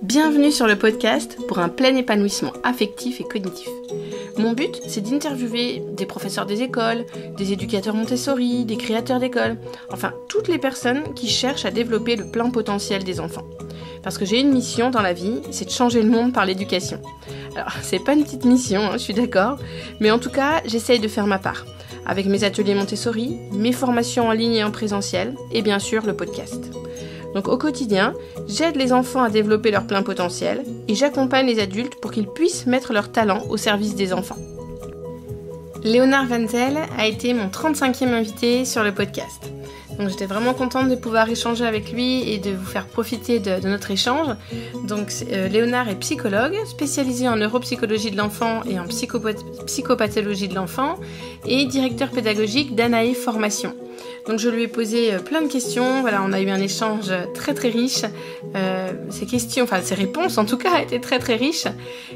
Bienvenue sur le podcast pour un plein épanouissement affectif et cognitif. Mon but, c'est d'interviewer des professeurs des écoles, des éducateurs Montessori, des créateurs d'écoles, enfin toutes les personnes qui cherchent à développer le plein potentiel des enfants. Parce que j'ai une mission dans la vie, c'est de changer le monde par l'éducation. Alors, c'est pas une petite mission, je suis d'accord, mais en tout cas, j'essaye de faire ma part, avec mes ateliers Montessori, mes formations en ligne et en présentiel, et bien sûr le podcast. Donc au quotidien, j'aide les enfants à développer leur plein potentiel et j'accompagne les adultes pour qu'ils puissent mettre leur talent au service des enfants. Léonard Wenzel a été mon 35e invité sur le podcast. Donc j'étais vraiment contente de pouvoir échanger avec lui et de vous faire profiter de notre échange. Donc Léonard est psychologue, spécialisé en neuropsychologie de l'enfant et en psychopathologie de l'enfant et directeur pédagogique d'Anae Formation. Donc je lui ai posé plein de questions, voilà, on a eu un échange très très riche, ses réponses en tout cas étaient très très riches,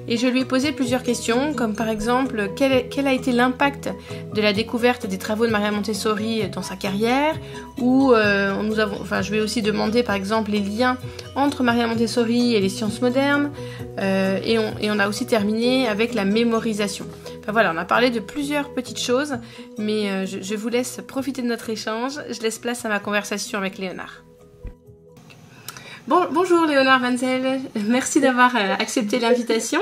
et je lui ai posé plusieurs questions, comme par exemple quel a été l'impact de la découverte des travaux de Maria Montessori dans sa carrière, ou je lui ai aussi demandé par exemple les liens entre Maria Montessori et les sciences modernes, et on a aussi terminé avec la mémorisation. Enfin voilà, on a parlé de plusieurs petites choses, mais je vous laisse profiter de notre échange. Je laisse place à ma conversation avec Léonard. Bonjour Léonard Wenzel, merci d'avoir accepté l'invitation.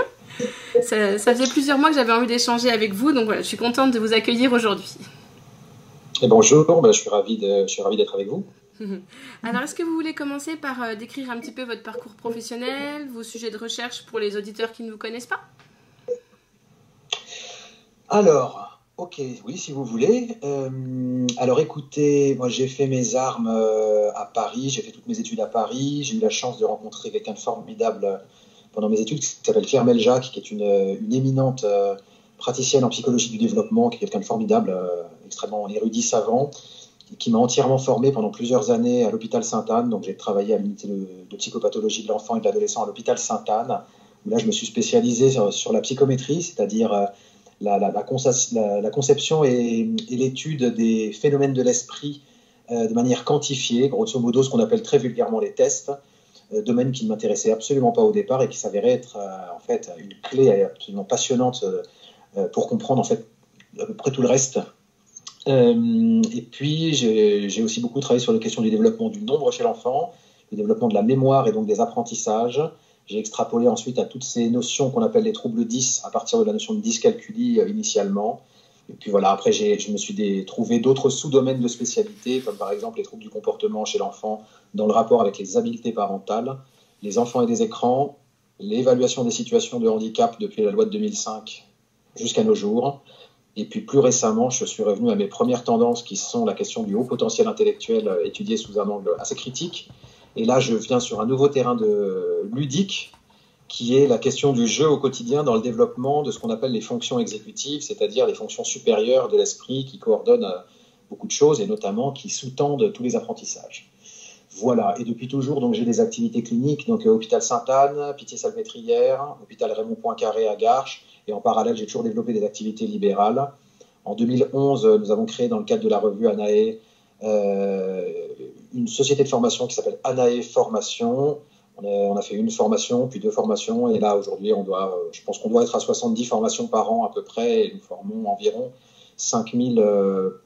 Ça faisait plusieurs mois que j'avais envie d'échanger avec vous, donc voilà, je suis contente de vous accueillir aujourd'hui. Et bonjour, je suis ravi d'être avec vous. Alors, est-ce que vous voulez commencer par décrire un petit peu votre parcours professionnel, vos sujets de recherche pour les auditeurs qui ne vous connaissent pas ? Alors, ok, oui, si vous voulez. Alors écoutez, moi j'ai fait mes armes à Paris, j'ai fait toutes mes études à Paris. J'ai eu la chance de rencontrer quelqu'un de formidable pendant mes études qui s'appelle Claire Meljac, qui est une éminente praticienne en psychologie du développement, qui est quelqu'un de formidable, extrêmement érudit, savant, qui m'a entièrement formé pendant plusieurs années à l'hôpital Sainte-Anne. Donc j'ai travaillé à l'unité de psychopathologie de l'enfant et de l'adolescent à l'hôpital Sainte-Anne, où là je me suis spécialisé sur la psychométrie, c'est-à-dire la conception et l'étude des phénomènes de l'esprit de manière quantifiée, grosso modo ce qu'on appelle très vulgairement les tests, domaine qui ne m'intéressait absolument pas au départ et qui s'avérait être en fait une clé absolument passionnante pour comprendre en fait à peu près tout le reste. Et puis j'ai aussi beaucoup travaillé sur les questions du développement du nombre chez l'enfant, le développement de la mémoire et donc des apprentissages. J'ai extrapolé ensuite à toutes ces notions qu'on appelle les troubles 10 à partir de la notion de dyscalculie initialement. Et puis voilà, après je me suis trouvé d'autres sous-domaines de spécialité, comme par exemple les troubles du comportement chez l'enfant dans le rapport avec les habiletés parentales, les enfants et des écrans, l'évaluation des situations de handicap depuis la loi de 2005 jusqu'à nos jours. Et puis plus récemment, je suis revenu à mes premières tendances qui sont la question du haut potentiel intellectuel étudié sous un angle assez critique. Et là, je viens sur un nouveau terrain ludique, qui est la question du jeu au quotidien dans le développement de ce qu'on appelle les fonctions exécutives, c'est-à-dire les fonctions supérieures de l'esprit qui coordonnent beaucoup de choses et notamment qui sous-tendent tous les apprentissages. Voilà, et depuis toujours, donc, j'ai des activités cliniques, donc hôpital Sainte-Anne, Pitié-Salpêtrière, hôpital Raymond Poincaré à Garches, et en parallèle, j'ai toujours développé des activités libérales. En 2011, nous avons créé dans le cadre de la revue Anae une société de formation qui s'appelle Anae Formation. On a fait une formation, puis deux formations, et là aujourd'hui, je pense qu'on doit être à 70 formations par an à peu près, et nous formons environ 5000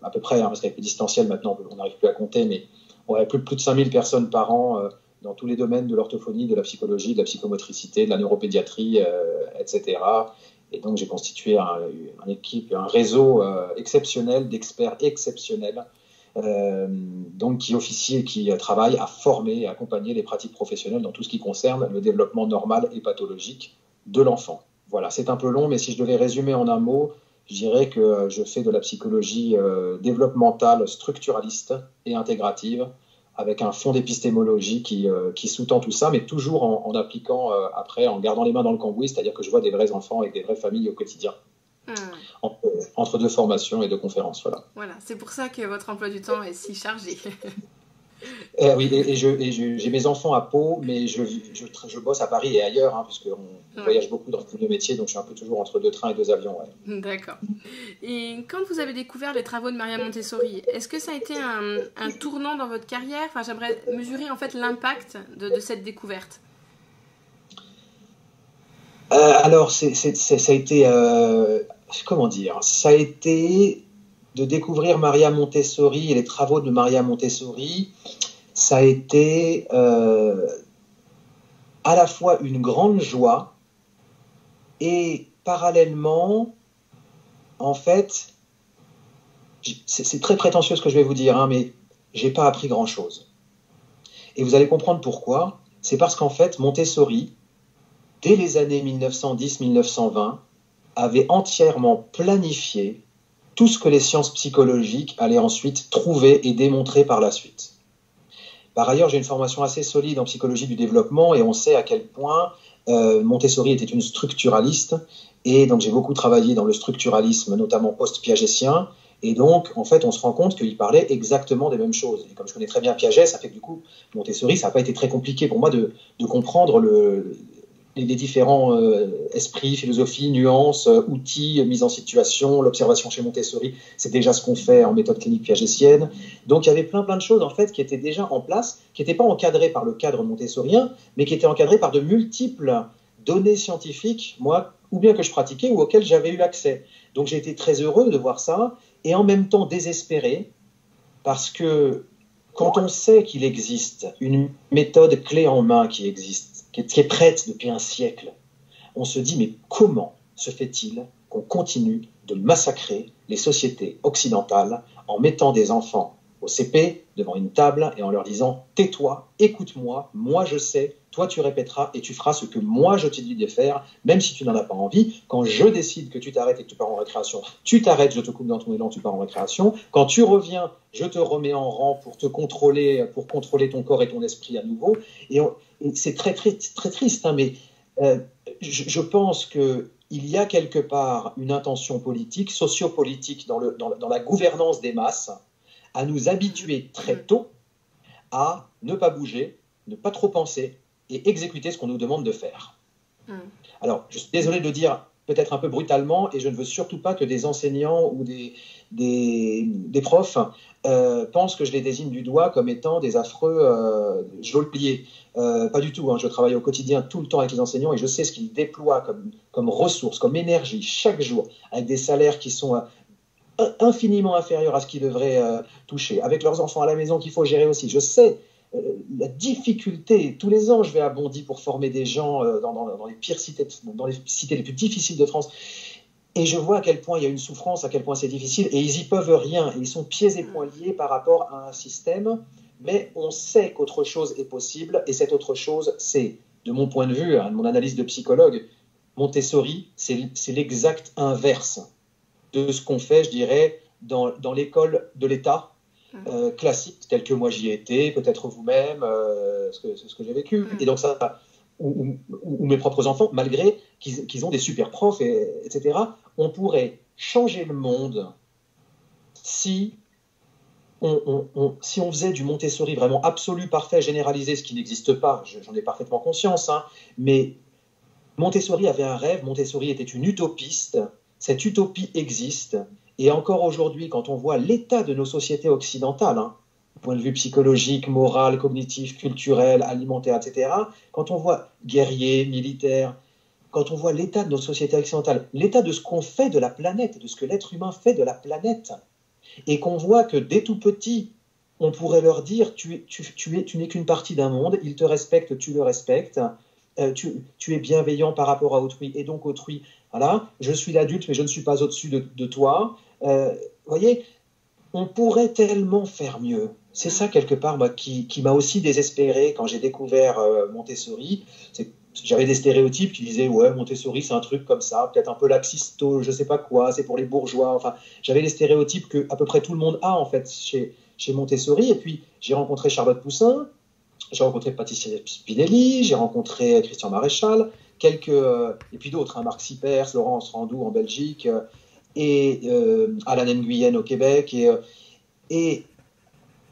à peu près, parce qu'avec le distanciel maintenant, on n'arrive plus à compter, mais on a plus de 5000 personnes par an dans tous les domaines de l'orthophonie, de la psychologie, de la psychomotricité, de la neuropédiatrie, etc. Et donc j'ai constitué une équipe, un réseau exceptionnel, d'experts exceptionnels, donc qui officie et qui travaille à former et accompagner les pratiques professionnelles dans tout ce qui concerne le développement normal et pathologique de l'enfant. Voilà, c'est un peu long, mais si je devais résumer en un mot, je dirais que je fais de la psychologie développementale, structuraliste et intégrative, avec un fond d'épistémologie qui sous-tend tout ça, mais toujours en appliquant après, en gardant les mains dans le cambouis, c'est-à-dire que je vois des vrais enfants avec des vraies familles au quotidien. Entre deux formations et deux conférences, voilà. Voilà, c'est pour ça que votre emploi du temps est si chargé. Oui, et j'ai mes enfants à Pau, mais je bosse à Paris et ailleurs, puisqu'on voyage beaucoup dans ce type de métier, donc je suis un peu toujours entre deux trains et deux avions. Ouais. D'accord. Et quand vous avez découvert les travaux de Maria Montessori, est-ce que ça a été un tournant dans votre carrière ? J'aimerais mesurer en fait l'impact de cette découverte. Alors, ça a été, comment dire, ça a été de découvrir Maria Montessori et les travaux de Maria Montessori. Ça a été à la fois une grande joie et parallèlement, en fait, c'est très prétentieux ce que je vais vous dire, hein, mais j'ai pas appris grand-chose. Et vous allez comprendre pourquoi. C'est parce qu'en fait, Montessori, dès les années 1910-1920, avait entièrement planifié tout ce que les sciences psychologiques allaient ensuite trouver et démontrer par la suite. Par ailleurs, j'ai une formation assez solide en psychologie du développement et on sait à quel point Montessori était une structuraliste et donc j'ai beaucoup travaillé dans le structuralisme, notamment post-piagétien. Et donc, en fait, on se rend compte qu'il parlait exactement des mêmes choses. Et comme je connais très bien Piaget, ça fait que du coup, Montessori, ça n'a pas été très compliqué pour moi de comprendre les différents esprits, philosophies, nuances, outils, mise en situation, l'observation chez Montessori, c'est déjà ce qu'on fait en méthode clinique piagétienne. Donc il y avait plein de choses en fait qui étaient déjà en place, qui n'étaient pas encadrées par le cadre montessorien, mais qui étaient encadrées par de multiples données scientifiques, moi, ou bien que je pratiquais ou auxquelles j'avais eu accès. Donc j'ai été très heureux de voir ça, et en même temps désespéré, parce que quand on sait qu'il existe une méthode clé en main qui existe, qui est prête depuis un siècle, on se dit mais comment se fait-il qu'on continue de massacrer les sociétés occidentales en mettant des enfants au CP devant une table et en leur disant « tais-toi, écoute-moi, moi je sais, toi tu répéteras et tu feras ce que moi je te dis de faire, même si tu n'en as pas envie. Quand je décide que tu t'arrêtes et que tu pars en récréation, tu t'arrêtes, je te coupe dans ton élan, tu pars en récréation. Quand tu reviens, je te remets en rang pour te contrôler, pour contrôler ton corps et ton esprit à nouveau. » Et c'est très triste, hein, mais je pense qu'il y a quelque part une intention politique, sociopolitique dans la gouvernance des masses, à nous habituer très tôt à ne pas bouger, ne pas trop penser et exécuter ce qu'on nous demande de faire. Alors, je suis désolé de le dire peut-être un peu brutalement, et je ne veux surtout pas que des enseignants ou des profs pensent que je les désigne du doigt comme étant des affreux geôliers. Pas du tout, hein. Je travaille au quotidien tout le temps avec les enseignants et je sais ce qu'ils déploient comme ressources, comme énergie chaque jour, avec des salaires qui sont infiniment inférieurs à ce qu'ils devraient toucher, avec leurs enfants à la maison qu'il faut gérer aussi. Je sais la difficulté. Tous les ans, je vais à Bondy pour former des gens dans les pires cités, dans les cités les plus difficiles de France. Et je vois à quel point il y a une souffrance, à quel point c'est difficile, et ils y peuvent rien. Et ils sont pieds et poings liés par rapport à un système. Mais on sait qu'autre chose est possible, et cette autre chose, c'est, de mon point de vue, de mon analyse de psychologue, Montessori, c'est l'exact inverse de ce qu'on fait, je dirais, dans l'école de l'État classique, telle que moi j'y ai été, peut-être vous-même, ce que j'ai vécu. Et donc ça, ou mes propres enfants, malgré qu'ils ont des super profs, etc., on pourrait changer le monde si on faisait du Montessori vraiment absolu, parfait, généralisé, ce qui n'existe pas, j'en ai parfaitement conscience, hein, mais Montessori avait un rêve, Montessori était une utopiste. Cette utopie existe, et encore aujourd'hui, quand on voit l'état de nos sociétés occidentales, hein, du point de vue psychologique, moral, cognitif, culturel, alimentaire, etc., quand on voit guerriers, militaires, quand on voit l'état de nos sociétés occidentales, l'état de ce qu'on fait de la planète, de ce que l'être humain fait de la planète, et qu'on voit que dès tout petit, on pourrait leur dire tu n'es qu'une partie d'un monde, ils te respectent, tu le respectes, tu es bienveillant par rapport à autrui, et donc autrui, voilà, je suis l'adulte, mais je ne suis pas au-dessus de toi. Voyez, on pourrait tellement faire mieux. C'est ça, quelque part, moi, qui m'a aussi désespéré quand j'ai découvert Montessori. J'avais des stéréotypes qui disaient, ouais, Montessori, c'est un truc comme ça, peut-être un peu laxisto, je sais pas quoi, c'est pour les bourgeois. Enfin, j'avais les stéréotypes que à peu près tout le monde a, en fait, chez Montessori. Et puis, j'ai rencontré Charlotte Poussin, j'ai rencontré Patricia Spinelli, j'ai rencontré Christian Maréchal, et puis d'autres, hein, Marc Sipers, Laurence Randou en Belgique, et Alan Nguyen au Québec, et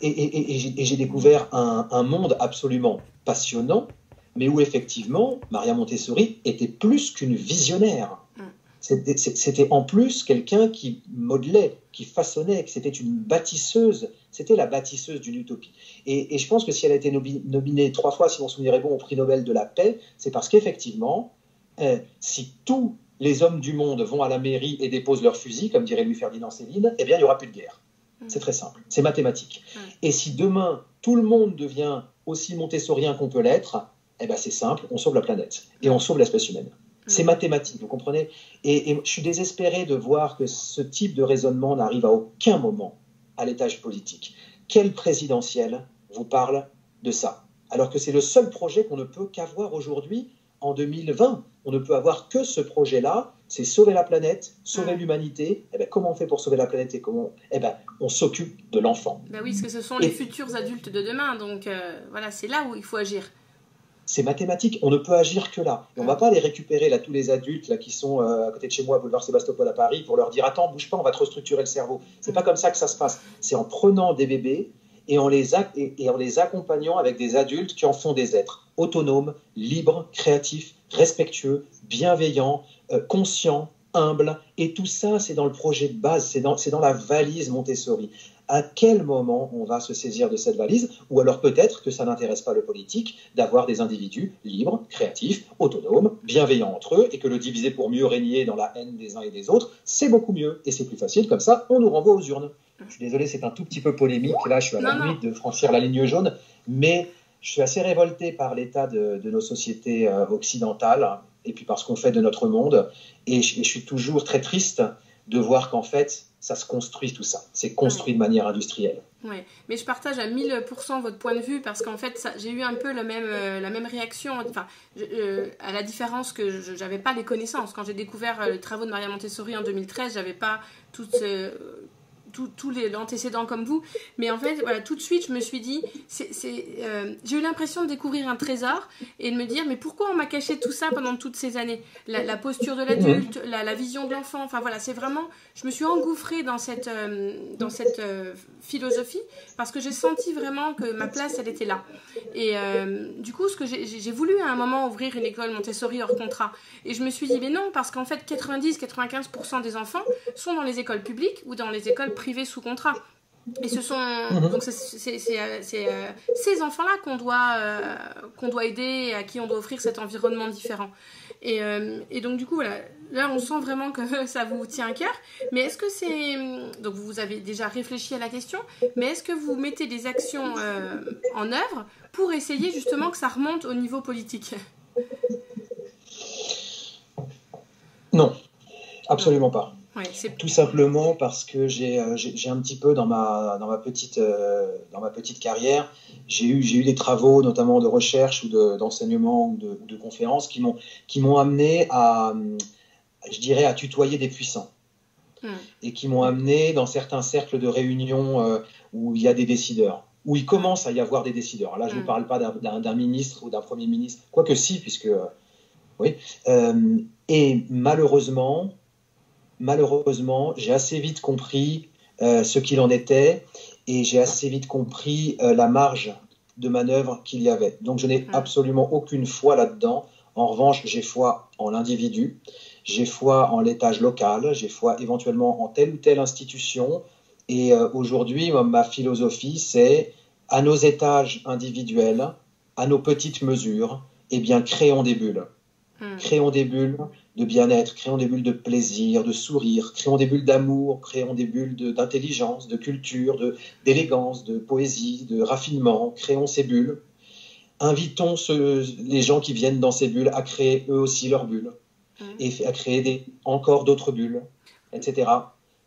j'ai découvert un monde absolument passionnant, mais où effectivement, Maria Montessori était plus qu'une visionnaire. C'était en plus quelqu'un qui modelait, qui façonnait, que c'était une bâtisseuse, c'était la bâtisseuse d'une utopie. Et je pense que si elle a été nominée 3 fois, si mon souvenir est bon, au prix Nobel de la paix, c'est parce qu'effectivement, Si tous les hommes du monde vont à la mairie et déposent leur fusil, comme dirait Louis-Ferdinand Céline, eh bien, il n'y aura plus de guerre. C'est très simple, c'est mathématique. Et si demain, tout le monde devient aussi montessorien qu'on peut l'être, eh bien, c'est simple, on sauve la planète et on sauve l'espèce humaine. C'est mathématique, vous comprenez? Et je suis désespéré de voir que ce type de raisonnement n'arrive à aucun moment à l'étage politique. Quel présidentiel vous parle de ça? Alors que c'est le seul projet qu'on ne peut qu'avoir aujourd'hui en 2020. On ne peut avoir que ce projet-là, c'est sauver la planète, sauver l'humanité. Eh bien, comment on fait pour sauver la planète et comment on s'occupe de l'enfant. Ben oui, parce que ce sont les futurs adultes de demain, donc voilà, c'est là où il faut agir. C'est mathématique, on ne peut agir que là. Et on ne va pas les récupérer, là, tous les adultes là, qui sont à côté de chez moi, boulevard Sébastopol à Paris, pour leur dire « Attends, bouge pas, on va te restructurer le cerveau ». C'est pas comme ça que ça se passe. C'est en prenant des bébés et en les accompagnant avec des adultes qui en font des êtres autonomes, libres, créatifs, respectueux, bienveillants, conscients, humbles. Et tout ça, c'est dans le projet de base, c'est dans la valise Montessori. À quel moment on va se saisir de cette valise? Ou alors peut-être que ça n'intéresse pas le politique d'avoir des individus libres, créatifs, autonomes, bienveillants entre eux, et que le diviser pour mieux régner dans la haine des uns et des autres, c'est beaucoup mieux. Et c'est plus facile, comme ça, on nous renvoie aux urnes. Je suis désolé, c'est un tout petit peu polémique, là je suis à la limite de franchir la ligne jaune, mais je suis assez révolté par l'état de nos sociétés occidentales, et puis par ce qu'on fait de notre monde, et je suis toujours très triste de voir qu'en fait, ça se construit tout ça. C'est construit de manière industrielle. Oui, mais je partage à 1000% votre point de vue parce qu'en fait, j'ai eu un peu la même réaction, enfin, à la différence que je n'avais pas les connaissances. Quand j'ai découvert les travaux de Maria Montessori en 2013, je n'avais pas tous les antécédents comme vous, mais en fait voilà, tout de suite je me suis dit j'ai eu l'impression de découvrir un trésor et de me dire mais pourquoi on m'a caché tout ça pendant toutes ces années, la posture de l'adulte, la vision de l'enfant, enfin voilà, c'est vraiment, je me suis engouffrée dans cette philosophie parce que j'ai senti vraiment que ma place elle était là et du coup ce que j'ai voulu à un moment ouvrir une école Montessori hors contrat et je me suis dit mais non, parce qu'en fait 90-95% des enfants sont dans les écoles publiques ou dans les écoles privées sous contrat. Et ce sont donc c'est ces enfants-là qu'on doit aider et à qui on doit offrir cet environnement différent. Et donc du coup voilà, là on sent vraiment que ça vous tient à cœur. Mais est-ce que c'est donc vous avez déjà réfléchi à la question, mais est-ce que vous mettez des actions en œuvre pour essayer justement que ça remonte au niveau politique? Non, absolument pas. Ouais, tout simplement parce que j'ai un petit peu dans ma petite carrière, j'ai eu des travaux notamment de recherche ou d'enseignement ou de conférences qui m'ont amené à, je dirais, à tutoyer des puissants et qui m'ont amené dans certains cercles de réunion où il y a des décideurs, où il commence à y avoir des décideurs. Là, je ne vous parle pas d'un ministre ou d'un premier ministre, quoique si, puisque oui. Et malheureusement, j'ai assez vite compris ce qu'il en était et j'ai assez vite compris la marge de manœuvre qu'il y avait. Donc, je n'ai absolument aucune foi là-dedans. En revanche, j'ai foi en l'individu, j'ai foi en l'étage local, j'ai foi éventuellement en telle ou telle institution. Et aujourd'hui, ma philosophie, c'est à nos étages individuels, à nos petites mesures, eh bien, créons des bulles. Créons des bulles de bien-être, créons des bulles de plaisir, de sourire, créons des bulles d'amour, créons des bulles d'intelligence, de culture, d'élégance, de poésie, de raffinement, créons ces bulles. Invitons les gens qui viennent dans ces bulles à créer eux aussi leurs bulles et à créer encore d'autres bulles, etc.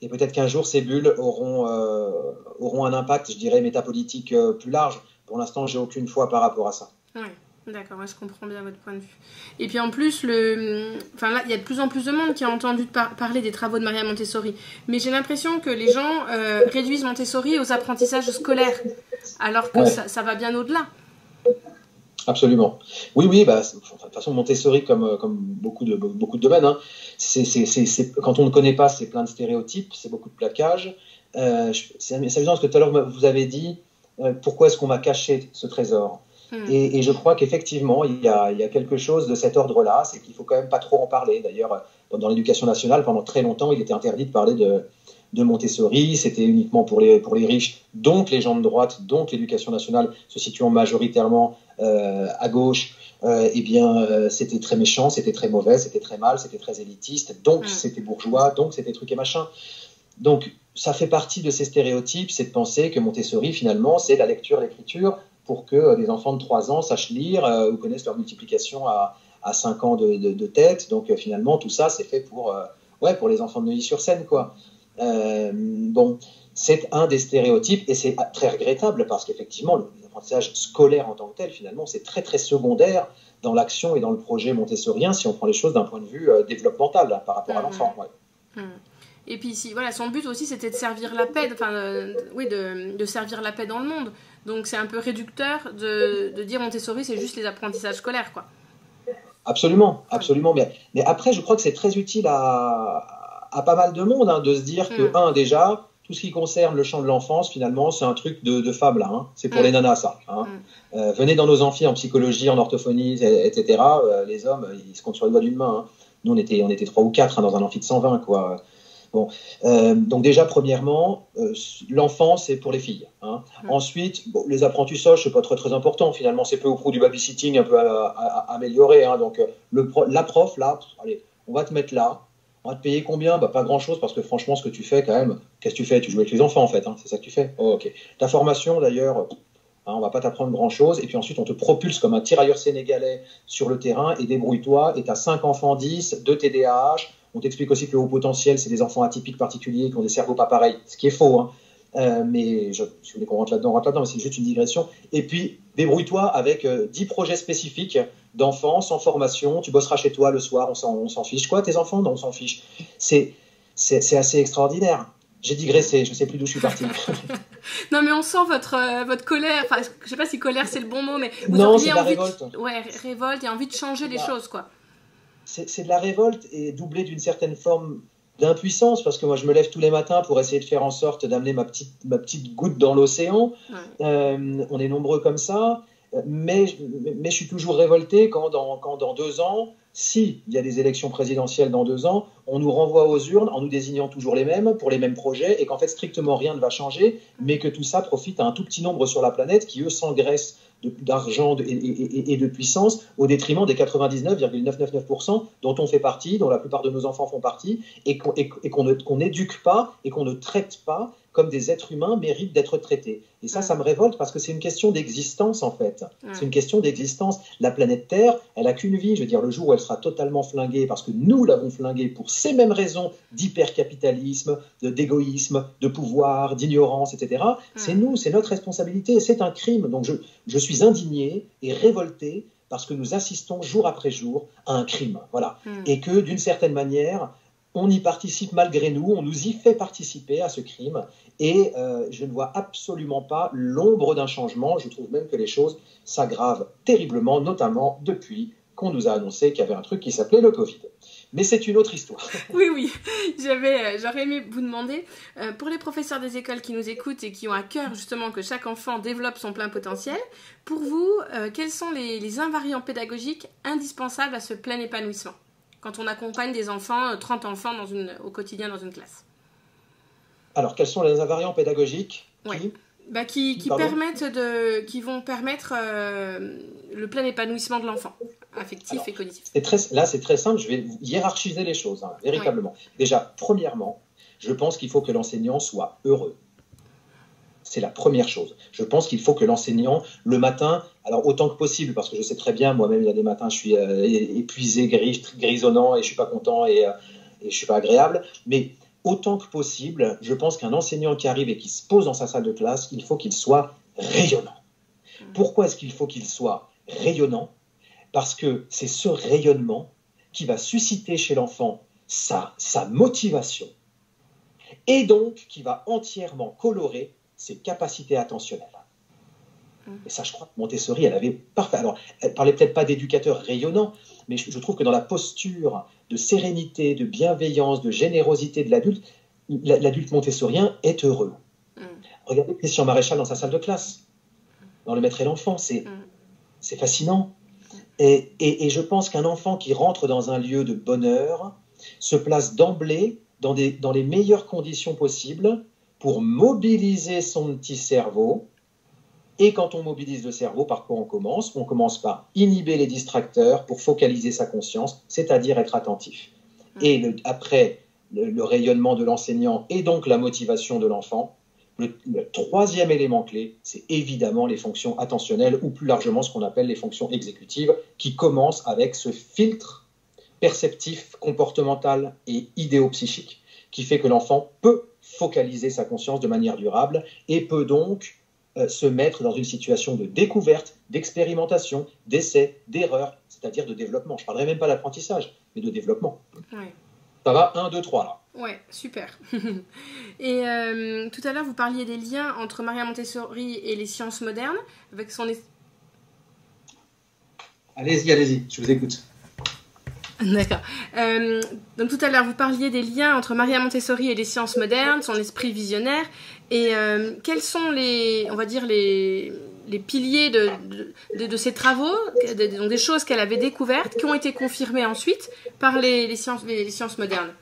Et peut-être qu'un jour, ces bulles auront un impact, je dirais, métapolitique plus large. Pour l'instant, j'ai aucune foi par rapport à ça. Ouais. D'accord, je comprends bien votre point de vue. Et puis en plus, là, il y a de plus en plus de monde qui a entendu parler des travaux de Maria Montessori. Mais j'ai l'impression que les gens réduisent Montessori aux apprentissages scolaires, alors que ça va bien au-delà. Absolument. Oui, de toute façon, Montessori, comme beaucoup de domaines, hein, quand on ne connaît pas, c'est plein de stéréotypes, c'est beaucoup de plaquage. C'est amusant parce que tout à l'heure, vous avez dit pourquoi est-ce qu'on m'a caché ce trésor. Et je crois qu'effectivement, il y a quelque chose de cet ordre-là, c'est qu'il ne faut quand même pas trop en parler. D'ailleurs, dans l'éducation nationale, pendant très longtemps, il était interdit de parler de Montessori, c'était uniquement pour les riches, donc les gens de droite, donc l'éducation nationale se situant majoritairement à gauche, eh bien, c'était très méchant, c'était très mauvais, c'était très mal, c'était très élitiste, donc c'était bourgeois, donc c'était truc et machin. Donc, ça fait partie de ces stéréotypes, c'est de penser que Montessori, finalement, c'est la lecture, l'écriture, pour que des enfants de 3 ans sachent lire ou connaissent leur multiplication à 5 ans de tête. Donc, finalement, tout ça, c'est fait pour les enfants de Neuilly-sur-Seine, quoi. Bon, c'est un des stéréotypes, et c'est très regrettable, parce qu'effectivement, l'apprentissage scolaire en tant que tel, finalement, c'est très, très secondaire dans l'action et dans le projet montessorien, si on prend les choses d'un point de vue développemental, là, par rapport à l'enfant. Ouais. Et puis ici, voilà, son but aussi, c'était de servir la paix, de servir la paix dans le monde. Donc c'est un peu réducteur de dire Montessori, c'est juste les apprentissages scolaires, quoi. Absolument, absolument. Mais après, je crois que c'est très utile à pas mal de monde, hein, de se dire que, déjà, tout ce qui concerne le champ de l'enfance, finalement, c'est un truc de fable, là. Hein. C'est pour les nanas, ça. Hein. Venez dans nos amphis en psychologie, en orthophonie, etc. Les hommes, ils se comptent sur les doigts d'une main. Hein. Nous, on était 3 ou 4 dans un amphi de 120, quoi. Bon, donc déjà, premièrement, l'enfant, c'est pour les filles. Hein. Ensuite, les apprentissages, c'est pas très, très important. Finalement, c'est peu ou prou du babysitting un peu amélioré. Hein. Donc, la prof, là, allez, on va te mettre là. On va te payer combien? Pas grand-chose, parce que franchement, ce que tu fais, quand même, qu'est-ce que tu fais? Tu joues avec les enfants, en fait. Hein. C'est ça que tu fais? Oh, ok. Ta formation, d'ailleurs, on va pas t'apprendre grand-chose. Et puis ensuite, on te propulse comme un tirailleur sénégalais sur le terrain, et débrouille-toi. Et tu as 5 enfants 10, 2 TDAH. On t'explique aussi que le haut potentiel, c'est des enfants atypiques particuliers qui ont des cerveaux pas pareils, ce qui est faux. Hein. Mais si vous voulez qu'on rentre là-dedans, mais c'est juste une digression. Et puis, débrouille-toi avec 10 projets spécifiques d'enfants sans formation. Tu bosseras chez toi le soir, on s'en fiche. Quoi, tes enfants? Non, on s'en fiche. C'est assez extraordinaire. J'ai digressé, je ne sais plus d'où je suis parti. Non, mais on sent votre colère. Enfin, je ne sais pas si colère, c'est le bon mot, mais vous non, auriez c'est de la envie révolte. Révolte et envie de changer les choses, quoi. C'est de la révolte, et doublée d'une certaine forme d'impuissance, parce que moi je me lève tous les matins pour essayer de faire en sorte d'amener ma petite goutte dans l'océan. On est nombreux comme ça, mais je suis toujours révolté quand dans 2 ans, s'il y a des élections présidentielles dans 2 ans, on nous renvoie aux urnes en nous désignant toujours les mêmes pour les mêmes projets, et qu'en fait strictement rien ne va changer, mais que tout ça profite à un tout petit nombre sur la planète qui eux s'engraissent d'argent et de puissance au détriment des 99,999% dont on fait partie, dont la plupart de nos enfants font partie, et qu'on n'éduque pas et qu'on ne traite pas comme des êtres humains méritent d'être traités. Et ça me révolte, parce que c'est une question d'existence, en fait. C'est une question d'existence. La planète Terre, elle n'a qu'une vie. Je veux dire, le jour où elle sera totalement flinguée, parce que nous l'avons flinguée pour ces mêmes raisons d'hypercapitalisme, d'égoïsme, de pouvoir, d'ignorance, etc., c'est nous, c'est notre responsabilité, et c'est un crime. Donc je suis indigné et révolté parce que nous assistons jour après jour à un crime. Voilà. Et que, d'une certaine manière, on y participe malgré nous, on nous y fait participer à ce crime, et je ne vois absolument pas l'ombre d'un changement. Je trouve même que les choses s'aggravent terriblement, notamment depuis qu'on nous a annoncé qu'il y avait un truc qui s'appelait le Covid. Mais c'est une autre histoire. Oui. J'aurais aimé vous demander, pour les professeurs des écoles qui nous écoutent et qui ont à cœur justement que chaque enfant développe son plein potentiel, pour vous, quels sont les invariants pédagogiques indispensables à ce plein épanouissement quand on accompagne des enfants, 30 enfants au quotidien dans une classe? Alors, quels sont les invariants pédagogiques qui vont permettre le plein épanouissement de l'enfant, affectif et cognitif? C'est très simple, je vais hiérarchiser les choses, hein, véritablement. Déjà, premièrement, je pense qu'il faut que l'enseignant soit heureux. C'est la première chose. Je pense qu'il faut que l'enseignant, le matin, alors autant que possible, parce que je sais très bien, moi-même, il y a des matins, je suis épuisé, grisonnant, et je ne suis pas content, et je ne suis pas agréable, mais autant que possible, je pense qu'un enseignant qui arrive et qui se pose dans sa salle de classe, il faut qu'il soit rayonnant. Pourquoi est-ce qu'il faut qu'il soit rayonnant? Parce que c'est ce rayonnement qui va susciter chez l'enfant sa motivation, et donc qui va entièrement colorer ses capacités attentionnelles. Et ça, je crois que Montessori, elle avait parfait. Alors, elle parlait peut-être pas d'éducateur rayonnant, mais je trouve que dans la posture de sérénité, de bienveillance, de générosité de l'adulte montessorien est heureux. Regardez Christian Maréchal dans sa salle de classe, dans Le Maître et l'Enfant, c'est fascinant. Et je pense qu'un enfant qui rentre dans un lieu de bonheur se place d'emblée dans les meilleures conditions possibles pour mobiliser son petit cerveau Et quand on mobilise le cerveau, par quoi on commence? On commence par inhiber les distracteurs pour focaliser sa conscience, c'est-à-dire être attentif. Et après le rayonnement de l'enseignant et donc la motivation de l'enfant, le troisième élément clé, c'est évidemment les fonctions attentionnelles ou plus largement ce qu'on appelle les fonctions exécutives qui commencent avec ce filtre perceptif, comportemental et idéopsychique qui fait que l'enfant peut focaliser sa conscience de manière durable et peut donc se mettre dans une situation de découverte, d'expérimentation, d'essai, d'erreur, c'est-à-dire de développement. Je ne parlerai même pas d'apprentissage, mais de développement. Ouais. Ça va, 1, 2, 3 là. Ouais, super. Et tout à l'heure, vous parliez des liens entre Maria Montessori et les sciences modernes, avec son... Allez-y, je vous écoute. D'accord. Donc tout à l'heure, vous parliez des liens entre Maria Montessori et les sciences modernes, son esprit visionnaire, et quels sont les piliers de ses travaux, donc des choses qu'elle avait découvertes, qui ont été confirmées ensuite par les sciences modernes.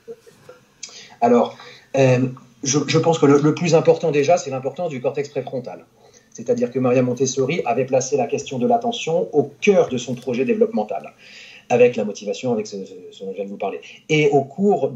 Alors, je pense que le plus important déjà, c'est l'importance du cortex préfrontal. C'est-à-dire que Maria Montessori avait placé la question de l'attention au cœur de son projet développemental, avec la motivation, avec ce dont je viens de vous parler. Et au cours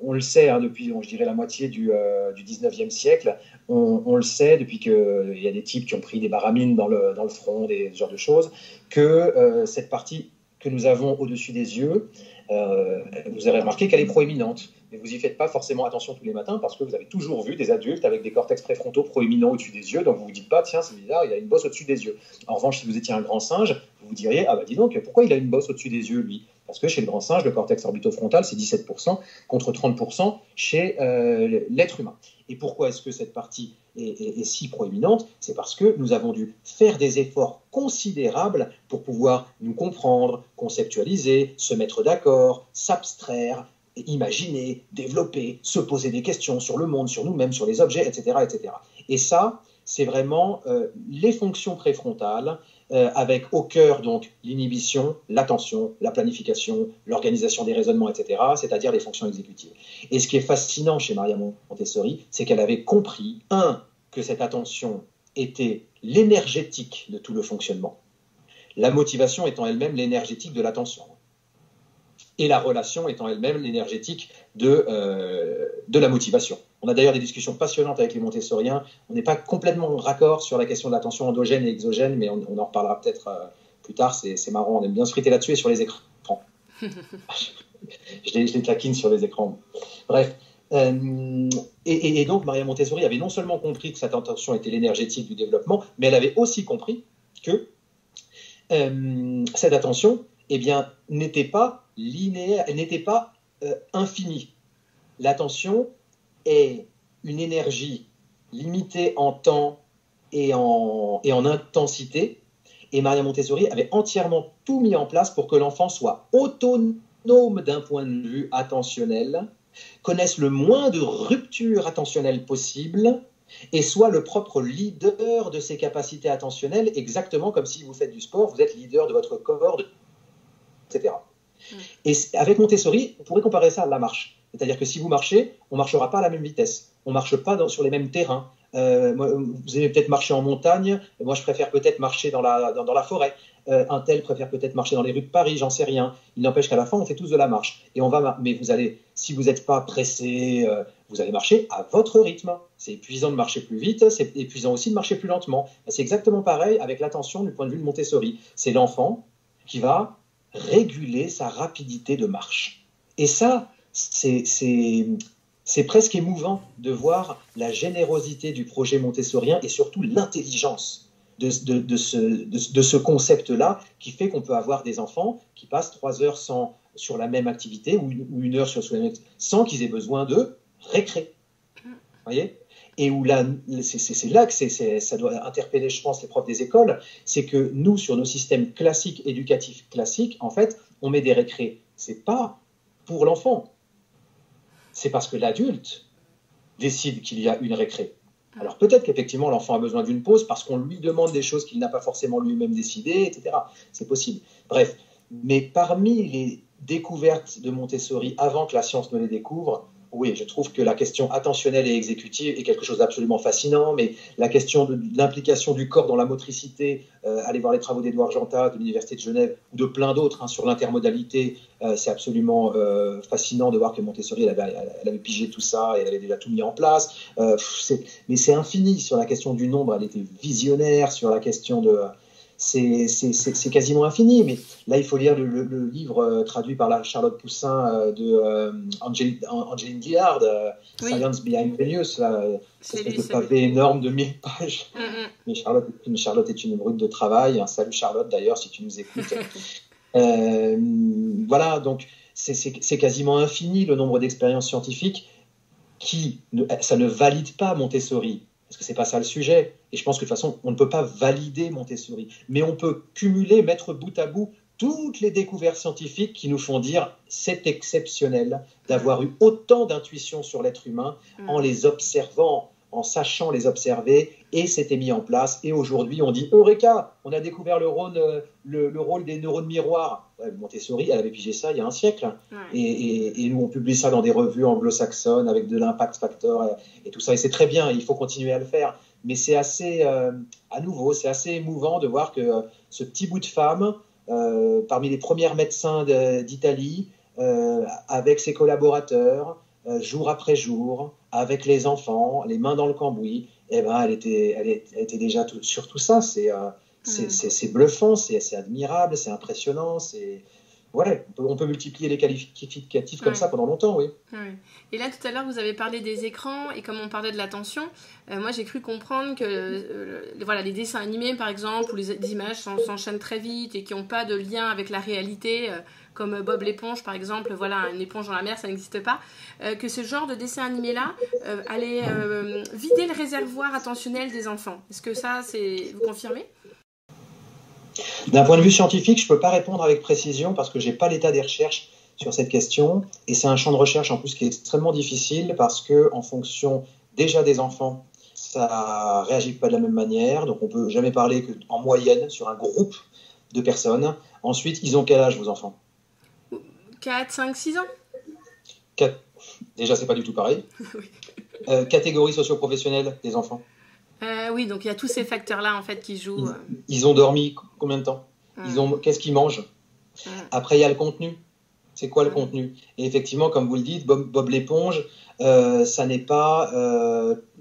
on le sait, depuis, je dirais, la moitié du 19e siècle, on le sait, depuis qu'il y a des types qui ont pris des baramines dans le front, ce genre de choses, que cette partie que nous avons au-dessus des yeux, vous avez remarqué qu'elle est proéminente. Mais vous n'y faites pas forcément attention tous les matins parce que vous avez toujours vu des adultes avec des cortex préfrontaux proéminents au-dessus des yeux, donc vous ne vous dites pas, tiens, c'est bizarre, il a une bosse au-dessus des yeux. En revanche, si vous étiez un grand singe, vous vous diriez, ah bah dis donc, pourquoi il a une bosse au-dessus des yeux, lui? Parce que chez le grand singe, le cortex orbitofrontal, c'est 17% contre 30% chez l'être humain. Et pourquoi est-ce que cette partie est si proéminente? C'est parce que nous avons dû faire des efforts considérables pour pouvoir nous comprendre, conceptualiser, se mettre d'accord, s'abstraire, imaginer, développer, se poser des questions sur le monde, sur nous-mêmes, sur les objets, etc. etc. Et ça, c'est vraiment les fonctions préfrontales, avec au cœur donc l'inhibition, l'attention, la planification, l'organisation des raisonnements, etc., c'est-à-dire les fonctions exécutives. Et ce qui est fascinant chez Maria Montessori, c'est qu'elle avait compris, que cette attention était l'énergétique de tout le fonctionnement, la motivation étant elle-même l'énergétique de l'attention, et la relation étant elle-même l'énergétique de la motivation. On a d'ailleurs des discussions passionnantes avec les Montessoriens. On n'est pas complètement raccord sur la question de l'attention endogène et exogène, mais on en reparlera peut-être plus tard. C'est marrant, on aime bien se friter là-dessus et sur les écrans. je les taquine sur les écrans. Bref. Et donc, Maria Montessori avait non seulement compris que cette attention était l'énergétique du développement, mais elle avait aussi compris que cette attention n'était pas linéaire, elle n'était pas infinie. L'attention est une énergie limitée en temps et en intensité, et Maria Montessori avait entièrement tout mis en place pour que l'enfant soit autonome d'un point de vue attentionnel, connaisse le moins de ruptures attentionnelles possible et soit le propre leader de ses capacités attentionnelles, exactement comme si vous faites du sport, vous êtes leader de votre corps, etc. Et avec Montessori, on pourrait comparer ça à la marche. C'est-à-dire que si vous marchez, on ne marchera pas à la même vitesse. On ne marche pas sur les mêmes terrains. Vous aimez peut-être marcher en montagne. Moi, je préfère peut-être marcher dans la forêt. Un tel préfère peut-être marcher dans les rues de Paris, j'en sais rien. Il n'empêche qu'à la fin, on fait tous de la marche. Mais vous allez, si vous n'êtes pas pressé, vous allez marcher à votre rythme. C'est épuisant de marcher plus vite, c'est épuisant aussi de marcher plus lentement. C'est exactement pareil avec l'attention du point de vue de Montessori. C'est l'enfant qui va réguler sa rapidité de marche. Et ça, c'est presque émouvant de voir la générosité du projet montessorien et surtout l'intelligence de ce concept-là qui fait qu'on peut avoir des enfants qui passent 3 heures sur la même activité ou une heure sur la même activité sans qu'ils aient besoin de récré. Vous voyez ? Et où là, c'est là que ça doit interpeller, je pense, les profs des écoles, c'est que nous, sur nos systèmes classiques, éducatifs classiques, en fait, on met des récrés. C'est pas pour l'enfant. C'est parce que l'adulte décide qu'il y a une récré. Alors peut-être qu'effectivement, l'enfant a besoin d'une pause parce qu'on lui demande des choses qu'il n'a pas forcément lui-même décidées, etc. C'est possible. Bref, mais parmi les découvertes de Montessori, avant que la science ne les découvre, Oui, je trouve que la question attentionnelle et exécutive est quelque chose d'absolument fascinant, mais la question de l'implication du corps dans la motricité, allez voir les travaux d'Édouard Genta de l'Université de Genève ou de plein d'autres sur l'intermodalité, c'est absolument fascinant de voir que Montessori, elle avait pigé tout ça et elle avait déjà tout mis en place. Mais c'est infini sur la question du nombre, elle était visionnaire sur la question de... C'est quasiment infini, mais là, il faut lire le livre traduit par la Charlotte Poussin de Angeline Dillard, Oui. Science Behind Genius, cette espèce de lui. pavé énorme de 1000 pages. Mm, Mais Charlotte est une brute de travail. Salut Charlotte, d'ailleurs, si tu nous écoutes. Voilà, donc c'est quasiment infini le nombre d'expériences scientifiques ça ne valide pas Montessori. Parce que ce n'est pas ça le sujet. Et je pense que de toute façon, on ne peut pas valider Montessori. Mais on peut cumuler, mettre bout à bout toutes les découvertes scientifiques qui nous font dire c'est exceptionnel d'avoir eu autant d'intuition sur l'être humain en les observant, en sachant les observer, et c'était mis en place. Et aujourd'hui, on dit Eureka, on a découvert le rôle des neurones miroirs. Ouais, Montessori, elle avait pigé ça il y a un siècle. Ouais. Et nous, on publie ça dans des revues anglo-saxonnes avec de l'impact factor et tout ça. Et c'est très bien, il faut continuer à le faire. Mais c'est assez, à nouveau, c'est assez émouvant de voir que ce petit bout de femme, parmi les premiers médecins d'Italie, avec ses collaborateurs, jour après jour, avec les enfants, les mains dans le cambouis, eh ben, elle était déjà sur tout ça. C'est bluffant, c'est admirable, c'est impressionnant. Voilà, on peut multiplier les qualificatifs comme ça pendant longtemps, oui. Ouais. Et là, tout à l'heure, vous avez parlé des écrans, et comme on parlait de l'attention, moi, j'ai cru comprendre que voilà, les dessins animés, par exemple, où les images s'enchaînent très vite et qui n'ont pas de lien avec la réalité, comme Bob l'éponge, par exemple, voilà, une éponge dans la mer, ça n'existe pas, que ce genre de dessin animé-là allait vider le réservoir attentionnel des enfants. Est-ce que ça, vous confirmez ? D'un point de vue scientifique, je ne peux pas répondre avec précision parce que je n'ai pas l'état des recherches sur cette question. Et c'est un champ de recherche en plus qui est extrêmement difficile parce qu'en fonction déjà des enfants, ça ne réagit pas de la même manière. Donc on ne peut jamais parler qu'en moyenne sur un groupe de personnes. Ensuite, ils ont quel âge, vos enfants ? 4, 5, 6 ans ? 4. Déjà, ce n'est pas du tout pareil. Oui. Catégorie socio-professionnelle des enfants ? Oui, donc il y a tous ces facteurs-là en fait qui jouent. Ils ont dormi combien de temps ? Qu'est-ce qu'ils mangent ? Après, il y a le contenu. C'est quoi le contenu ? Et effectivement, comme vous le dites, Bob l'éponge, ça n'est pas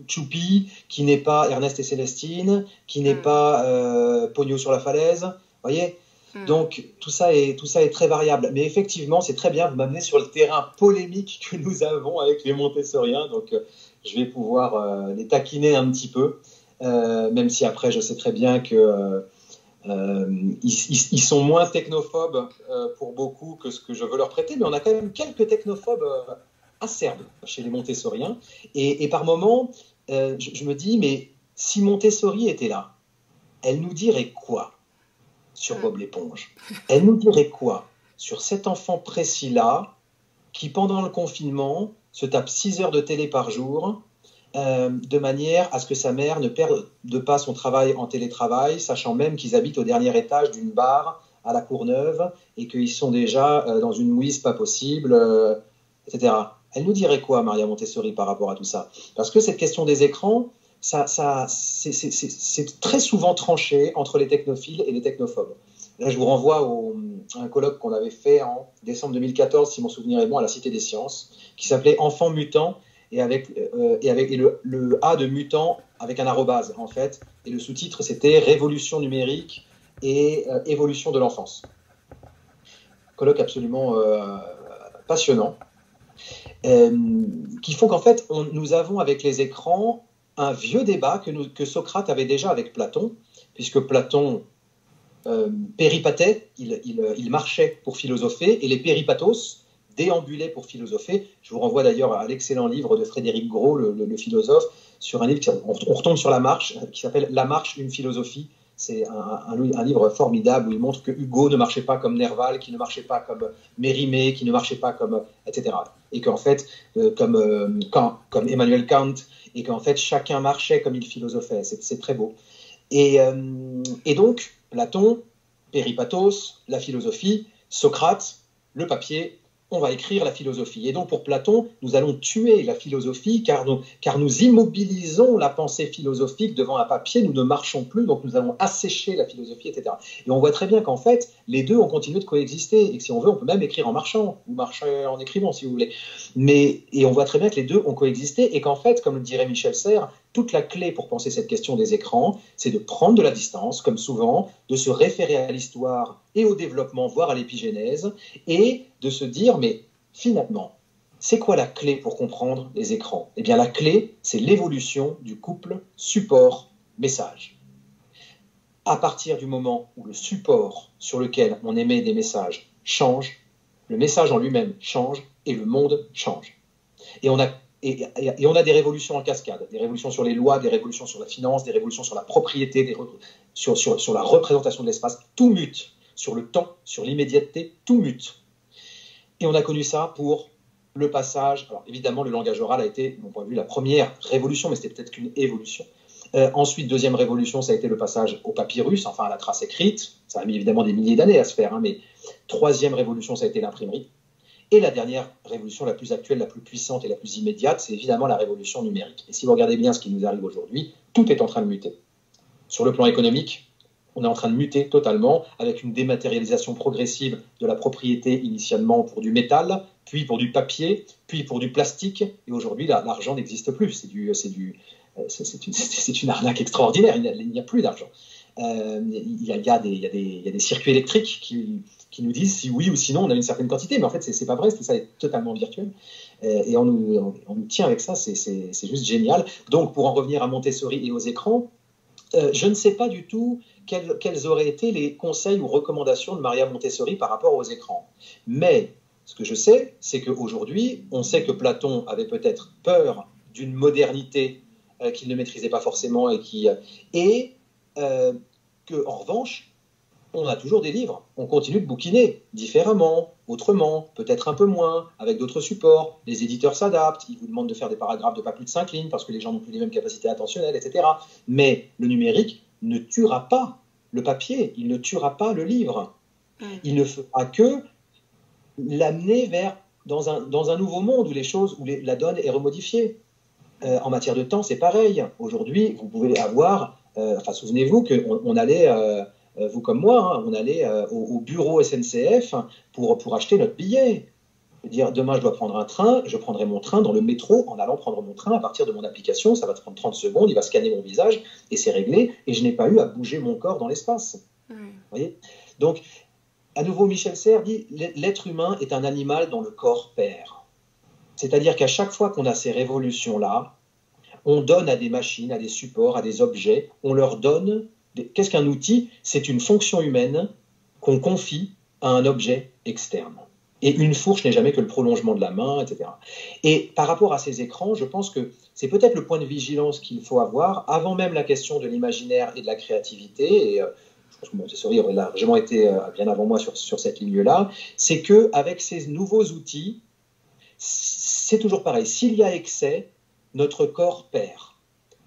Choupi, qui n'est pas Ernest et Célestine, qui n'est pas Pogno sur la falaise. Vous voyez ? Donc, tout ça est très variable. Mais effectivement, c'est très bien, vous m'amenez sur le terrain polémique que nous avons avec les Montessoriens. Donc, je vais pouvoir les taquiner un petit peu, même si après, je sais très bien que ils sont moins technophobes pour beaucoup que ce que je veux leur prêter, mais on a quand même quelques technophobes acerbes chez les Montessoriens. Et par moments, je me dis, mais si Montessori était là, elle nous dirait quoi sur Bob l'éponge ? Elle nous dirait quoi sur cet enfant précis-là qui, pendant le confinement, se tape 6 heures de télé par jour, de manière à ce que sa mère ne perde pas son travail en télétravail, sachant même qu'ils habitent au dernier étage d'une bar à la Courneuve et qu'ils sont déjà dans une mouise pas possible, etc. Elle nous dirait quoi, Maria Montessori, par rapport à tout ça ? Parce que cette question des écrans, c'est très souvent tranché entre les technophiles et les technophobes. Là, je vous renvoie à un colloque qu'on avait fait en décembre 2014, si mon souvenir est bon, à la Cité des Sciences, qui s'appelait Enfants mutants, et avec le A de mutant avec un arrobase, en fait. Et le sous-titre, c'était Révolution numérique et évolution de l'enfance. Colloque absolument passionnant, qui font qu'en fait, nous avons avec les écrans un vieux débat que Socrate avait déjà avec Platon, puisque Platon péripatait, il marchait pour philosopher, et les péripatos déambulaient pour philosopher. Je vous renvoie d'ailleurs à l'excellent livre de Frédéric Gros, le philosophe, sur un livre, on retombe sur la marche, qui s'appelle « La marche, une philosophie ». C'est un livre formidable où il montre que Hugo ne marchait pas comme Nerval, qui ne marchait pas comme Mérimée, qui ne marchait pas comme... etc. Et qu'en fait, comme Emmanuel Kant, et qu'en fait, chacun marchait comme il philosophait. C'est très beau. Et donc, Platon, Péripatos, la philosophie, Socrate, le papier on va écrire la philosophie. Et donc pour Platon, nous allons tuer la philosophie car nous immobilisons la pensée philosophique devant un papier, nous ne marchons plus, donc nous allons assécher la philosophie, etc. Et on voit très bien qu'en fait, les deux ont continué de coexister, et que si on veut, on peut même écrire en marchant, ou marcher en écrivant si vous voulez. Et on voit très bien que les deux ont coexisté, et qu'en fait, comme le dirait Michel Serres, toute la clé pour penser cette question des écrans, c'est de prendre de la distance, comme souvent, de se référer à l'histoire et au développement, voire à l'épigénèse, et de se dire, mais finalement, c'est quoi la clé pour comprendre les écrans? Eh bien, la clé, c'est l'évolution du couple support-message. À partir du moment où le support sur lequel on émet des messages change, le message en lui-même change et le monde change. Et on a des révolutions en cascade, des révolutions sur les lois, des révolutions sur la finance, des révolutions sur la propriété, sur la représentation de l'espace. Tout mute. Sur le temps, sur l'immédiateté, tout mute. Et on a connu ça pour le passage. Alors évidemment, le langage oral a été, de mon point de vue, la première révolution, mais c'était peut-être qu'une évolution. Ensuite, deuxième révolution, ça a été le passage au papyrus, enfin à la trace écrite. Ça a mis évidemment des milliers d'années à se faire, mais troisième révolution, ça a été l'imprimerie. Et la dernière révolution, la plus actuelle, la plus puissante et la plus immédiate, c'est évidemment la révolution numérique. Et si vous regardez bien ce qui nous arrive aujourd'hui, tout est en train de muter. Sur le plan économique, on est en train de muter totalement avec une dématérialisation progressive de la propriété initialement pour du métal, puis pour du papier, puis pour du plastique. Et aujourd'hui, l'argent n'existe plus. C'est une arnaque extraordinaire. Il n'y a plus d'argent. Il y a des circuits électriques qui nous disent si oui ou sinon on a une certaine quantité. Mais en fait, c'est pas vrai. Tout ça est totalement virtuel. Et on nous tient avec ça. C'est juste génial. Donc, pour en revenir à Montessori et aux écrans, je ne sais pas du tout quels auraient été les conseils ou recommandations de Maria Montessori par rapport aux écrans. Mais ce que je sais, c'est qu'aujourd'hui, on sait que Platon avait peut-être peur d'une modernité qu'il ne maîtrisait pas forcément et qu'en revanche, on a toujours des livres. On continue de bouquiner différemment, autrement, peut-être un peu moins, avec d'autres supports. Les éditeurs s'adaptent, ils vous demandent de faire des paragraphes de pas plus de 5 lignes parce que les gens n'ont plus les mêmes capacités attentionnelles, etc. Mais le numérique ne tuera pas le papier, il ne tuera pas le livre. Il ne fera que l'amener dans un nouveau monde où la donne est remodifiée. En matière de temps, c'est pareil. Aujourd'hui, vous pouvez avoir... souvenez-vous qu'on allait... vous comme moi, on allait au bureau SNCF pour acheter notre billet. Dire demain je dois prendre un train, je prendrai mon train dans le métro en allant prendre mon train à partir de mon application, ça va prendre 30 secondes, il va scanner mon visage et c'est réglé et je n'ai pas eu à bouger mon corps dans l'espace. Vous voyez ? Donc, à nouveau, Michel Serres dit l'être humain est un animal dont le corps perd. C'est-à-dire qu'à chaque fois qu'on a ces révolutions-là, on donne à des machines, à des supports, à des objets, on leur donne... Qu'est-ce qu'un outil ? C'est une fonction humaine qu'on confie à un objet externe. Et une fourche n'est jamais que le prolongement de la main, etc. Et par rapport à ces écrans, je pense que c'est peut-être le point de vigilance qu'il faut avoir, avant même la question de l'imaginaire et de la créativité, et je pense que Montessori aurait largement été bien avant moi sur cette ligne-là, c'est qu'avec ces nouveaux outils, c'est toujours pareil. S'il y a excès, notre corps perd.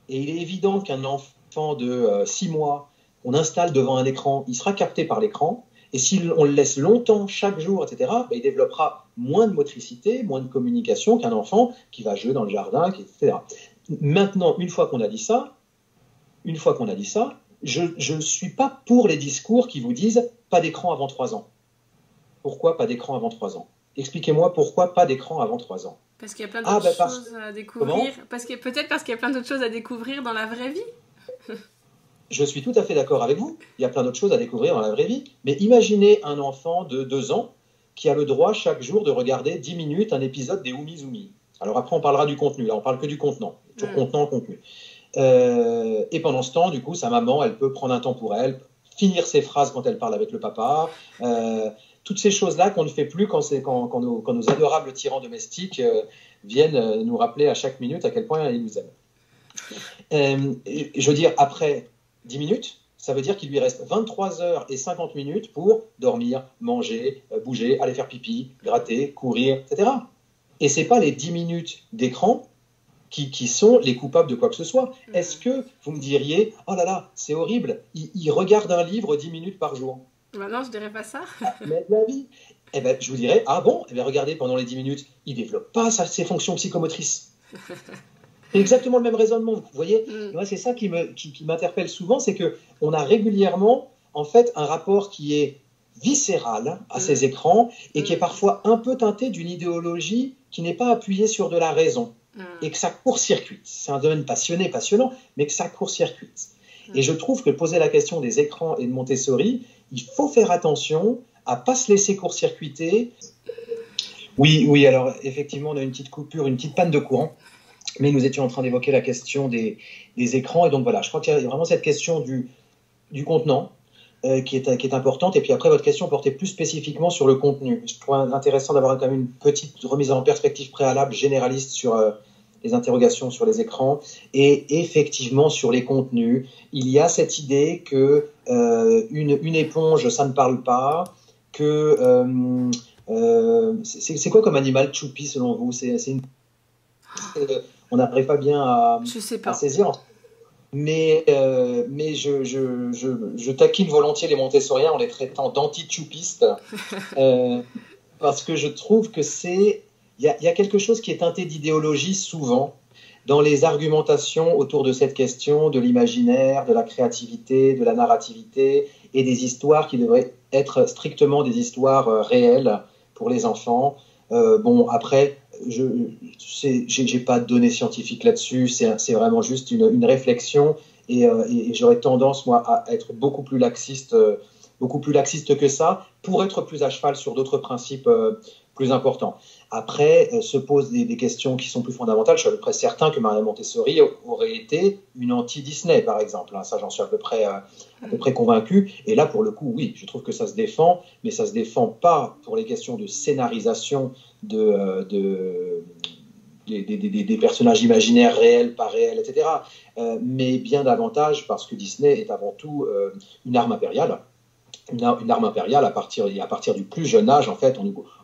Et il est évident qu'un enfant de 6 mois qu'on installe devant un écran, il sera capté par l'écran. Et si on le laisse longtemps, chaque jour, etc., il développera moins de motricité, moins de communication qu'un enfant qui va jouer dans le jardin, etc. Maintenant, une fois qu'on a dit ça, je ne suis pas pour les discours qui vous disent « pas d'écran avant 3 ans ». Pourquoi pas d'écran avant 3 ans ? Expliquez-moi pourquoi pas d'écran avant 3 ans. Parce qu'il y a plein d'autres choses à découvrir. Peut-être parce qu'il y a plein d'autres choses à découvrir dans la vraie vie. Je suis tout à fait d'accord avec vous. Il y a plein d'autres choses à découvrir dans la vraie vie. Mais imaginez un enfant de 2 ans qui a le droit chaque jour de regarder 10 minutes un épisode des Umizoomi. Alors après, on parlera du contenu. Là, on parle que du contenant. Toujours contenant, contenu. Et pendant ce temps, du coup, sa maman, elle peut prendre un temps pour elle, finir ses phrases quand elle parle avec le papa. Toutes ces choses-là qu'on ne fait plus quand nos adorables tyrans domestiques viennent nous rappeler à chaque minute à quel point ils nous aiment. Je veux dire, après 10 minutes, ça veut dire qu'il lui reste 23 heures et 50 minutes pour dormir, manger, bouger, aller faire pipi, gratter, courir, etc. Et ce n'est pas les 10 minutes d'écran qui sont les coupables de quoi que ce soit. Est-ce que vous me diriez « Oh là là, c'est horrible, il regarde un livre 10 minutes par jour ». Non, je dirais pas ça. Mais de la vie. eh ben, je vous dirais, ah bon, eh bien, regardez, pendant les 10 minutes, il ne développe pas ses fonctions psychomotrices. C'est exactement le même raisonnement, vous voyez. Moi, c'est ça qui m'interpelle souvent, c'est qu'on a régulièrement, en fait, un rapport qui est viscéral à ces écrans et qui est parfois un peu teinté d'une idéologie qui n'est pas appuyée sur de la raison et que ça court-circuite. C'est un domaine passionnant, mais que ça court-circuite. Et je trouve que poser la question des écrans et de Montessori, il faut faire attention à ne pas se laisser court-circuiter. Oui, alors effectivement, on a une petite coupure, une petite panne de courant, mais nous étions en train d'évoquer la question des écrans. Et donc voilà, je crois qu'il y a vraiment cette question du contenant qui est importante. Et puis après, votre question portait plus spécifiquement sur le contenu. Je trouve intéressant d'avoir quand même une petite remise en perspective préalable généraliste sur les interrogations sur les écrans et effectivement sur les contenus. Il y a cette idée que une éponge, ça ne parle pas, que c'est quoi comme animal Choupi selon vous? On n'arrive pas bien à saisir. Mais je taquine volontiers les Montessoriens en les traitant d'anti-choupistes parce que je trouve que il y a quelque chose qui est teinté d'idéologie souvent dans les argumentations autour de cette question de l'imaginaire, de la créativité, de la narrativité et des histoires qui devraient être strictement des histoires réelles pour les enfants. Bon, après, je n'ai pas de données scientifiques là-dessus, c'est vraiment juste une réflexion et j'aurais tendance, moi, à être beaucoup plus laxiste que ça pour être plus à cheval sur d'autres principes plus importants. Après, se posent des questions qui sont plus fondamentales. Je suis à peu près certain que Maria Montessori aurait été une anti-Disney, par exemple. Ça, j'en suis à peu près convaincu. Et là, pour le coup, oui, je trouve que ça se défend, mais ça ne se défend pas pour les questions de scénarisation des personnages imaginaires réels, pas réels, etc. Mais bien davantage parce que Disney est avant tout une arme impériale. Une arme impériale à partir du plus jeune âge, en fait,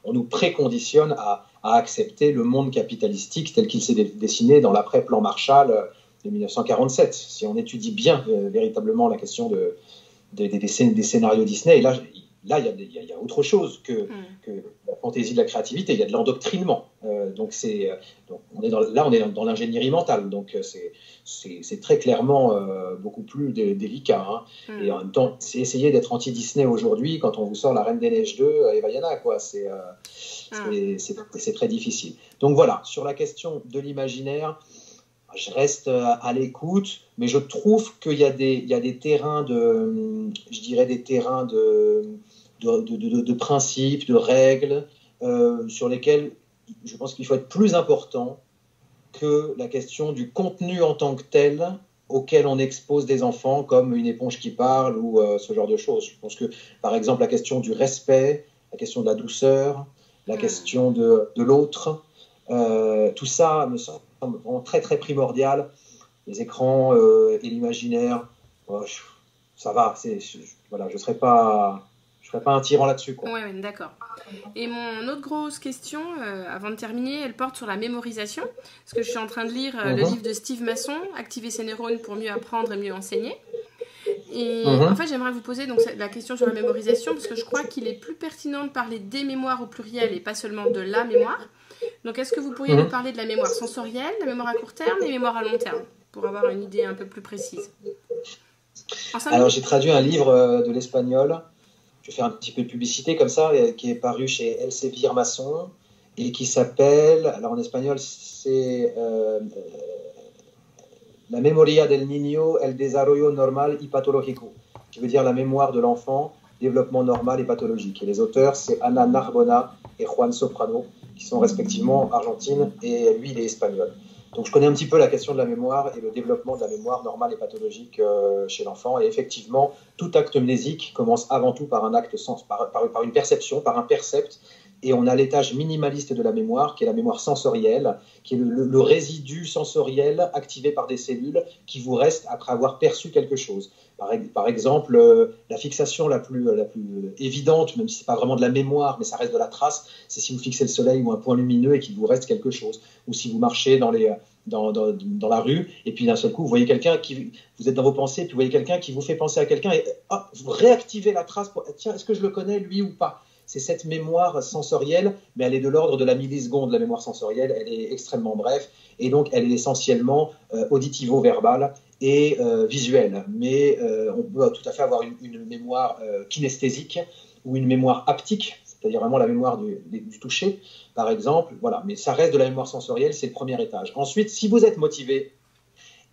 on nous préconditionne à accepter le monde capitalistique tel qu'il s'est dessiné dans l'après-plan Marshall de 1947. Si on étudie bien véritablement la question des scénarios Disney, et là il y a autre chose que la fantaisie de la créativité, il y a de l'endoctrinement. Donc on est dans l'ingénierie mentale, donc c'est très clairement beaucoup plus délicat. Et en même temps, c'est essayer d'être anti-Disney aujourd'hui quand on vous sort La Reine des Neiges 2 et Vaiana, quoi. C'est très difficile. Donc voilà, sur la question de l'imaginaire, je reste à l'écoute, mais je trouve qu'il y a des terrains de principes, de règles, sur lesquels je pense qu'il faut être plus important que la question du contenu en tant que tel auquel on expose des enfants comme une éponge qui parle ou ce genre de choses. Je pense que, par exemple, la question du respect, la question de la douceur, la question de l'autre, tout ça me semble vraiment très très primordial. Les écrans et l'imaginaire, ça va, voilà, je ne serais pas un tyran là-dessus, quoi. Ouais, d'accord. Et mon autre grosse question, avant de terminer, elle porte sur la mémorisation. Parce que je suis en train de lire le livre de Steve Masson, Activer ses neurones pour mieux apprendre et mieux enseigner. Et en fait, j'aimerais vous poser donc, la question sur la mémorisation, parce que je crois qu'il est plus pertinent de parler des mémoires au pluriel et pas seulement de la mémoire. Donc, est-ce que vous pourriez nous parler de la mémoire sensorielle, la mémoire à court terme et la mémoire à long terme, pour avoir une idée un peu plus précise? Alors, j'ai traduit un livre de l'espagnol. Je vais faire un petit peu de publicité comme ça, qui est paru chez Elsevier Masson et qui s'appelle, alors en espagnol, c'est La memoria del niño, el desarrollo normal y patológico, qui veut dire la mémoire de l'enfant, développement normal et pathologique. Et les auteurs, c'est Ana Narbona et Juan Soprano, qui sont respectivement argentines, et lui, il est espagnol. Donc je connais un petit peu la question de la mémoire et le développement de la mémoire normale et pathologique chez l'enfant. Et effectivement, tout acte mnésique commence avant tout par un acte par une perception, par un percept. Et on a l'étage minimaliste de la mémoire, qui est la mémoire sensorielle, qui est le résidu sensoriel activé par des cellules qui vous reste après avoir perçu quelque chose. Par exemple, la fixation la plus évidente, même si ce n'est pas vraiment de la mémoire, mais ça reste de la trace, c'est si vous fixez le soleil ou un point lumineux et qu'il vous reste quelque chose. Ou si vous marchez dans la rue, et puis d'un seul coup, vous voyez quelqu'un vous êtes dans vos pensées, et puis vous voyez quelqu'un qui vous fait penser à quelqu'un, et hop, vous réactivez la trace pour, tiens, est-ce que je le connais, lui ou pas? c'est cette mémoire sensorielle, mais elle est de l'ordre de la milliseconde, la mémoire sensorielle, elle est extrêmement brève, et donc elle est essentiellement auditivo-verbale et visuelle. Mais on peut tout à fait avoir une mémoire kinesthésique ou une mémoire haptique, c'est-à-dire vraiment la mémoire du toucher, par exemple. Voilà. Mais ça reste de la mémoire sensorielle, c'est le premier étage. Ensuite, si vous êtes motivé,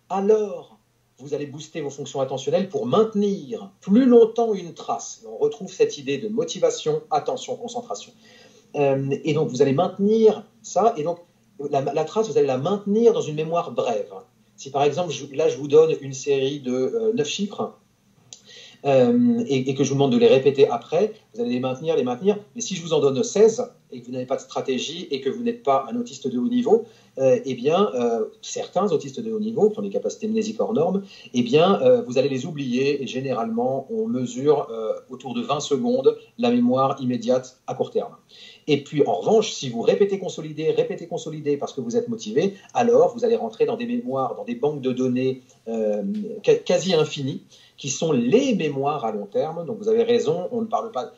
alors vous allez booster vos fonctions attentionnelles pour maintenir plus longtemps une trace. On retrouve cette idée de motivation, attention, concentration. Et donc, vous allez maintenir ça, et donc la trace, vous allez la maintenir dans une mémoire brève. Si par exemple, là, je vous donne une série de 9 chiffres, et que je vous demande de les répéter après, vous allez les maintenir. Mais si je vous en donne 16 et que vous n'avez pas de stratégie et que vous n'êtes pas un autiste de haut niveau, certains autistes de haut niveau, qui ont des capacités mnésiques hors normes, vous allez les oublier et généralement, on mesure autour de 20 secondes la mémoire immédiate à court terme. Et puis, en revanche, si vous répétez, consolidez parce que vous êtes motivé, alors vous allez rentrer dans des mémoires, dans des banques de données quasi infinies, qui sont les mémoires à long terme. Donc vous avez raison, on ne parle pas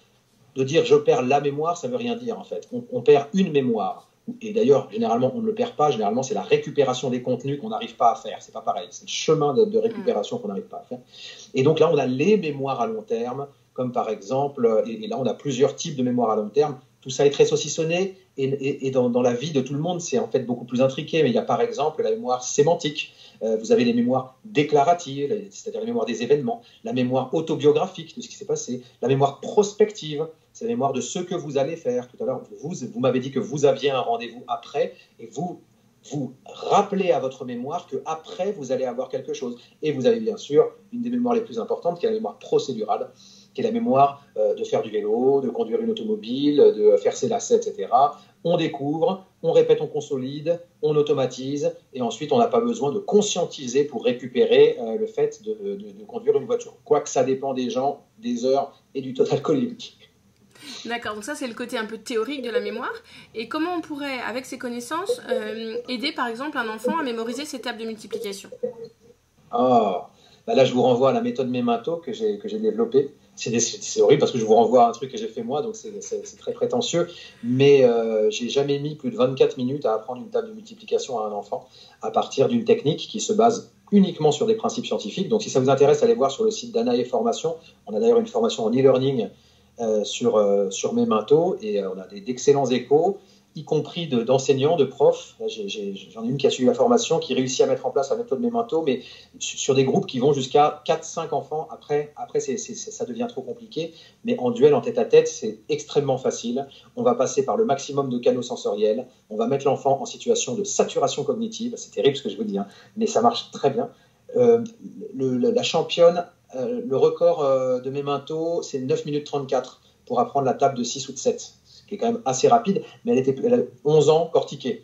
de dire je perds la mémoire, ça ne veut rien dire en fait. On perd une mémoire. Et d'ailleurs, généralement, on ne le perd pas. Généralement, c'est la récupération des contenus qu'on n'arrive pas à faire. C'est pas pareil. C'est le chemin de récupération qu'on n'arrive pas à faire. Et donc là, on a les mémoires à long terme, comme par exemple, et là, on a plusieurs types de mémoires à long terme. Tout ça est très saucissonné. Et dans la vie de tout le monde, c'est en fait beaucoup plus intriqué. Mais il y a par exemple la mémoire sémantique. Vous avez les mémoires déclaratives, c'est-à-dire les mémoires des événements, la mémoire autobiographique de ce qui s'est passé, la mémoire prospective, c'est la mémoire de ce que vous allez faire. Tout à l'heure, vous m'avez dit que vous aviez un rendez-vous après, et vous rappelez à votre mémoire qu'après, vous allez avoir quelque chose. Et vous avez bien sûr une des mémoires les plus importantes, qui est la mémoire procédurale, qui est la mémoire de faire du vélo, de conduire une automobile, de faire ses lacets, etc. On découvre, on répète, on consolide, on automatise, et ensuite on n'a pas besoin de conscientiser pour récupérer le fait de conduire une voiture. Quoique ça dépend des gens, des heures et du total cholémique. D'accord, donc ça c'est le côté un peu théorique de la mémoire. Et comment on pourrait, avec ces connaissances, aider par exemple un enfant à mémoriser ses tables de multiplication ? Là je vous renvoie à la méthode Memento que j'ai développée. C'est horrible parce que je vous renvoie à un truc que j'ai fait moi, donc c'est très prétentieux, mais j'ai jamais mis plus de 24 minutes à apprendre une table de multiplication à un enfant à partir d'une technique qui se base uniquement sur des principes scientifiques. Donc si ça vous intéresse, allez voir sur le site d'Anae Formation. On a d'ailleurs une formation en e-learning sur Memento, et on a d'excellents échos, y compris d'enseignants, de profs. J'en ai une qui a suivi la formation, qui réussit à mettre en place la méthode Memento, mais sur des groupes qui vont jusqu'à 4-5 enfants. Après ça devient trop compliqué, mais en duel, en tête-à-tête, c'est extrêmement facile. On va passer par le maximum de canaux sensoriels, on va mettre l'enfant en situation de saturation cognitive. C'est terrible ce que je vous dis, hein, mais ça marche très bien. La championne, le record de Memento, c'est 9 minutes 34 pour apprendre la table de 6 ou de 7. Qui est quand même assez rapide, mais elle a 11 ans cortiquée.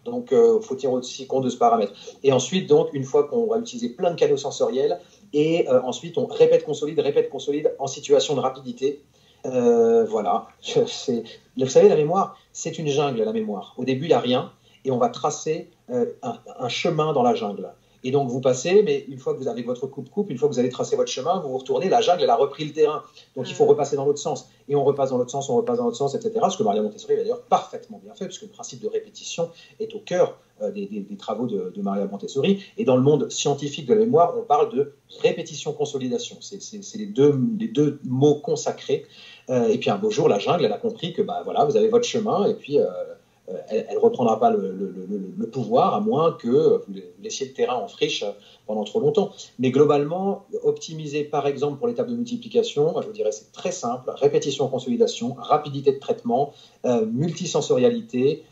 Donc, il faut tenir aussi compte de ce paramètre. Et ensuite, donc, une fois qu'on va utiliser plein de canaux sensoriels, et ensuite, on répète, consolide en situation de rapidité. Voilà. Vous savez, la mémoire, c'est une jungle, la mémoire. Au début, il n'y a rien, et on va tracer un chemin dans la jungle. Et donc, vous passez, mais une fois que vous avez votre coupe-coupe, une fois que vous avez tracé votre chemin, vous vous retournez, la jungle, elle a repris le terrain. Donc, il faut repasser dans l'autre sens. Et on repasse dans l'autre sens, etc. Ce que Maria Montessori a d'ailleurs parfaitement bien fait, puisque le principe de répétition est au cœur des travaux de Maria Montessori. Et dans le monde scientifique de la mémoire, on parle de répétition-consolidation. C'est les deux mots consacrés. Et puis, un beau jour, la jungle, elle a compris que voilà, vous avez votre chemin, et puis... elle ne reprendra pas le pouvoir, à moins que vous laissiez le terrain en friche pendant trop longtemps. Mais globalement, optimiser par exemple pour les tables de multiplication, je vous dirais c'est très simple, répétition, consolidation, rapidité de traitement, multisensorialité,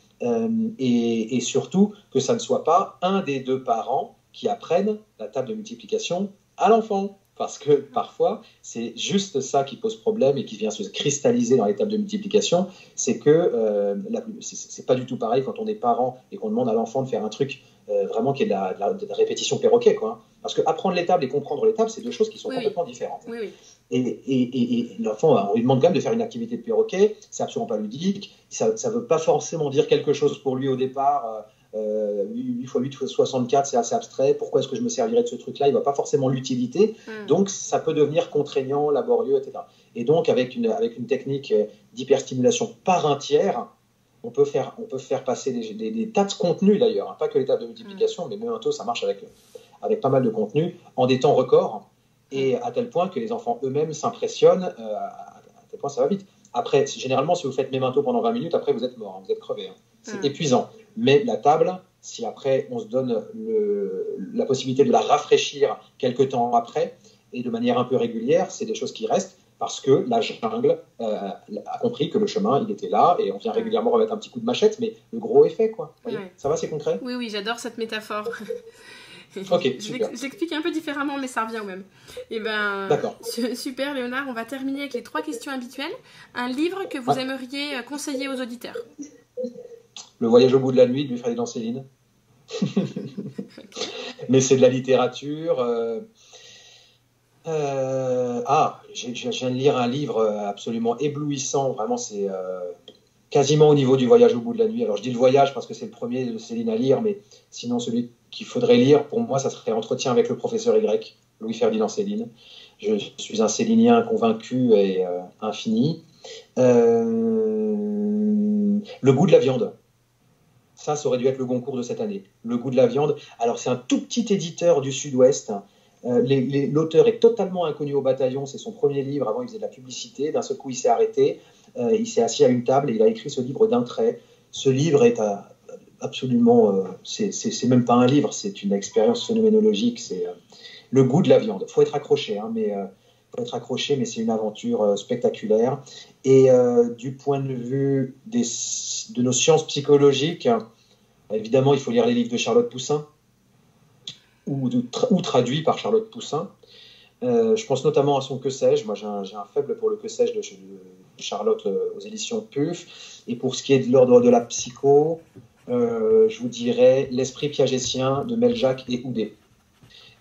et surtout que ça ne soit pas un des deux parents qui apprennent la table de multiplication à l'enfant. Parce que parfois, c'est juste ça qui pose problème et qui vient se cristalliser dans les tables de multiplication. C'est que c'est pas du tout pareil quand on est parent et qu'on demande à l'enfant de faire un truc vraiment qui est de la répétition perroquet, quoi. Parce que apprendre les tables et comprendre les tables, c'est deux choses qui sont complètement différentes. Oui. Et l'enfant, on lui demande quand même de faire une activité de perroquet, c'est absolument pas ludique, ça ne veut pas forcément dire quelque chose pour lui au départ. 8 x 8 x 64, c'est assez abstrait. Pourquoi est-ce que je me servirais de ce truc-là ? Il ne voit pas forcément l'utilité. Donc, ça peut devenir contraignant, laborieux, etc. Et donc, avec une technique d'hyperstimulation par un tiers, on peut faire passer des tas de contenus d'ailleurs, hein, pas que les tables de multiplication, mais Memento, ça marche avec pas mal de contenus, en des temps records, et à tel point que les enfants eux-mêmes s'impressionnent, à tel point ça va vite. Après, généralement, si vous faites Memento pendant 20 minutes, après vous êtes mort, hein, vous êtes crevé. Hein. C'est épuisant. Mais la table, si après on se donne la possibilité de la rafraîchir quelques temps après, et de manière un peu régulière, c'est des choses qui restent, parce que la jungle a compris que le chemin, il était là, et on vient régulièrement remettre un petit coup de machette, mais le gros est fait, quoi. Ça va, c'est concret ? Oui, j'adore cette métaphore. Ok, super. J'explique un peu différemment, mais ça revient au même. Et D'accord. Super, Léonard, on va terminer avec les 3 questions habituelles. Un livre que vous aimeriez conseiller aux auditeurs ? Le voyage au bout de la nuit de Wilfred Céline. Mais c'est de la littérature. Je viens de lire un livre absolument éblouissant. Vraiment, c'est quasiment au niveau du voyage au bout de la nuit. Alors, je dis le voyage parce que c'est le premier de Céline à lire, mais sinon, celui qu'il faudrait lire, pour moi, ça serait Entretien avec le professeur Y, Louis-Ferdinand Céline. Je suis un célinien convaincu et infini. Le goût de la viande. Ça aurait dû être le Goncourt de cette année. Le goût de la viande. Alors, c'est un tout petit éditeur du Sud-Ouest. L'auteur est totalement inconnu au bataillon. C'est son premier livre. Avant, il faisait de la publicité. D'un seul coup, il s'est arrêté. Il s'est assis à une table et il a écrit ce livre d'un trait. Ce livre est absolument... c'est même pas un livre, c'est une expérience phénoménologique. C'est le goût de la viande. Il faut être accroché, hein, mais c'est une aventure spectaculaire. Et du point de vue de nos sciences psychologiques, évidemment, il faut lire les livres de Charlotte Poussin, ou traduits par Charlotte Poussin. Je pense notamment à son Que sais-je. Moi, j'ai un faible pour le Que sais-je de Charlotte aux éditions PUF. Et pour ce qui est de l'ordre de la psycho, je vous dirais L'esprit piagétien de Meljac et Houdet.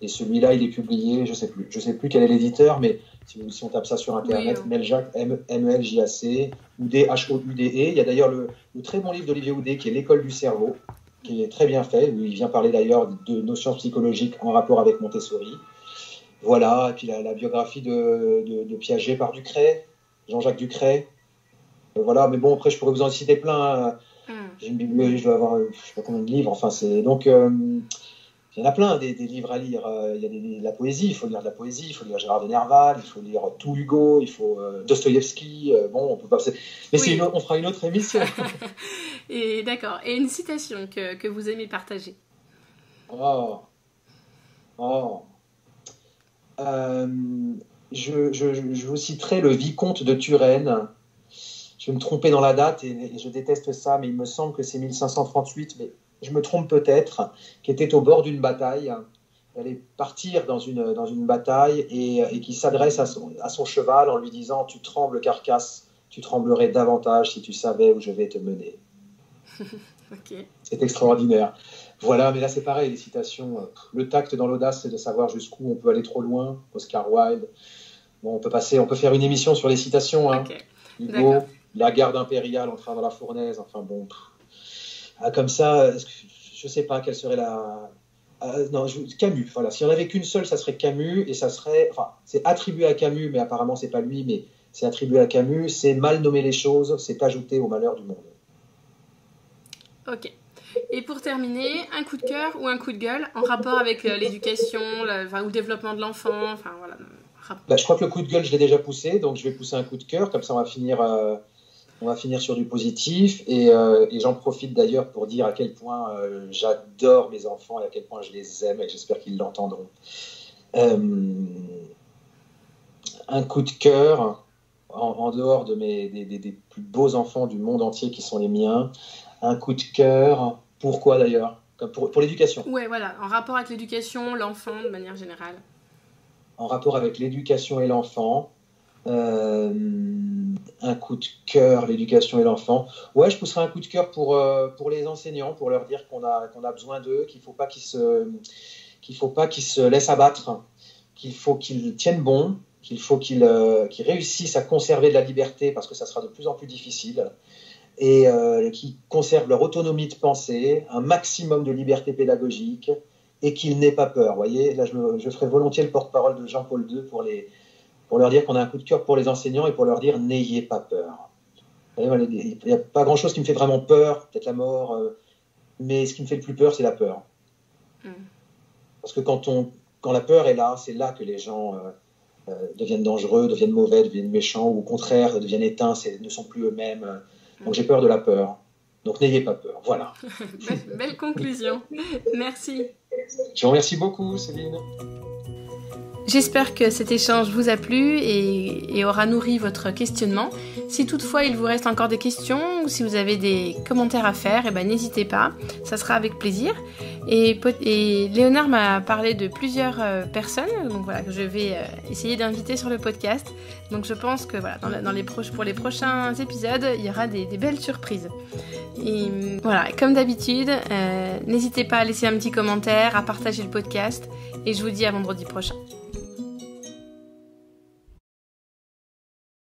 Et celui-là, il est publié, je sais plus quel est l'éditeur, mais si on tape ça sur Internet, oui. Meljac, M-E-L-J-A-C, Houdet, H-O-U-D-E. Il y a d'ailleurs le très bon livre d'Olivier Houdet qui est L'école du cerveau, qui est très bien fait, où il vient parler d'ailleurs de notions psychologiques en rapport avec Montessori. Voilà, et puis la biographie de Piaget par Ducret, Jean-Jacques Ducret. Voilà, mais bon, après, je pourrais vous en citer plein. J'ai une bibliothèque, je dois avoir, je sais pas combien de livres, enfin, c'est... Donc, il y en a plein, des livres à lire. Il y a de la poésie, il faut lire de la poésie, il faut lire Gérard de Nerval, il faut lire tout Hugo, il faut Dostoïevski. Bon, on peut pas... Mais oui. On fera une autre émission. Et d'accord. Et une citation que vous aimez partager. Je vous citerai le vicomte de Turenne. Je vais me tromper dans la date et je déteste ça, mais il me semble que c'est 1538, mais je me trompe peut-être, qui était au bord d'une bataille. Elle allait partir dans une bataille et qui s'adresse à son cheval en lui disant « Tu trembles, carcasse, tu tremblerais davantage si tu savais où je vais te mener. » Okay. C'est extraordinaire. Voilà, mais là c'est pareil, les citations. Le tact dans l'audace, c'est de savoir jusqu'où on peut aller trop loin. Oscar Wilde. Bon, on peut faire une émission sur les citations. Hein. Okay. Hugo, la garde impériale en train dans la fournaise. Enfin bon, comme ça, je sais pas quelle serait la. Non, Camus. Voilà, s'il n'y en avait qu'une seule, ça serait Camus et ça serait. Enfin, c'est attribué à Camus, mais apparemment c'est pas lui, mais c'est attribué à Camus. C'est mal nommer les choses, c'est ajouter au malheur du monde. Ok. Et pour terminer, un coup de cœur ou un coup de gueule en rapport avec l'éducation ou le développement de l'enfant, enfin voilà. Je crois que le coup de gueule, je l'ai déjà poussé, donc je vais pousser un coup de cœur, comme ça on va finir sur du positif, et j'en profite d'ailleurs pour dire à quel point j'adore mes enfants et à quel point je les aime, et j'espère qu'ils l'entendront. Un coup de cœur, en dehors des plus beaux enfants du monde entier qui sont les miens, un coup de cœur, pourquoi d'ailleurs ? Pour l'éducation. Ouais, voilà, en rapport avec l'éducation, l'enfant de manière générale. En rapport avec l'éducation et l'enfant, un coup de cœur, l'éducation et l'enfant. Ouais, je pousserai un coup de cœur pour les enseignants, pour leur dire qu'on a besoin d'eux, qu'il ne faut pas qu'ils se laissent abattre, qu'il faut qu'ils tiennent bon, qu'il faut qu'ils réussissent à conserver de la liberté parce que ça sera de plus en plus difficile, et qui conservent leur autonomie de pensée, un maximum de liberté pédagogique, et qu'ils n'aient pas peur. Vous voyez, là, je ferai volontiers le porte-parole de Jean-Paul II pour pour leur dire qu'on a un coup de cœur pour les enseignants et pour leur dire n'ayez pas peur. Il n'y a pas grand-chose qui me fait vraiment peur, peut-être la mort, mais ce qui me fait le plus peur, c'est la peur. Parce que quand la peur est là, c'est là que les gens deviennent dangereux, deviennent mauvais, deviennent méchants, ou au contraire, deviennent éteints, ne sont plus eux-mêmes. Donc j'ai peur de la peur. Donc n'ayez pas peur, voilà. Belle conclusion. Merci. Je vous remercie beaucoup, Céline. J'espère que cet échange vous a plu et aura nourri votre questionnement. Si toutefois il vous reste encore des questions ou si vous avez des commentaires à faire, n'hésitez pas, ça sera avec plaisir. Et Léonard m'a parlé de plusieurs personnes, donc voilà, que je vais essayer d'inviter sur le podcast. Donc je pense que voilà, pour les prochains épisodes, il y aura des belles surprises. Et voilà, comme d'habitude, n'hésitez pas à laisser un petit commentaire, à partager le podcast, et je vous dis à vendredi prochain.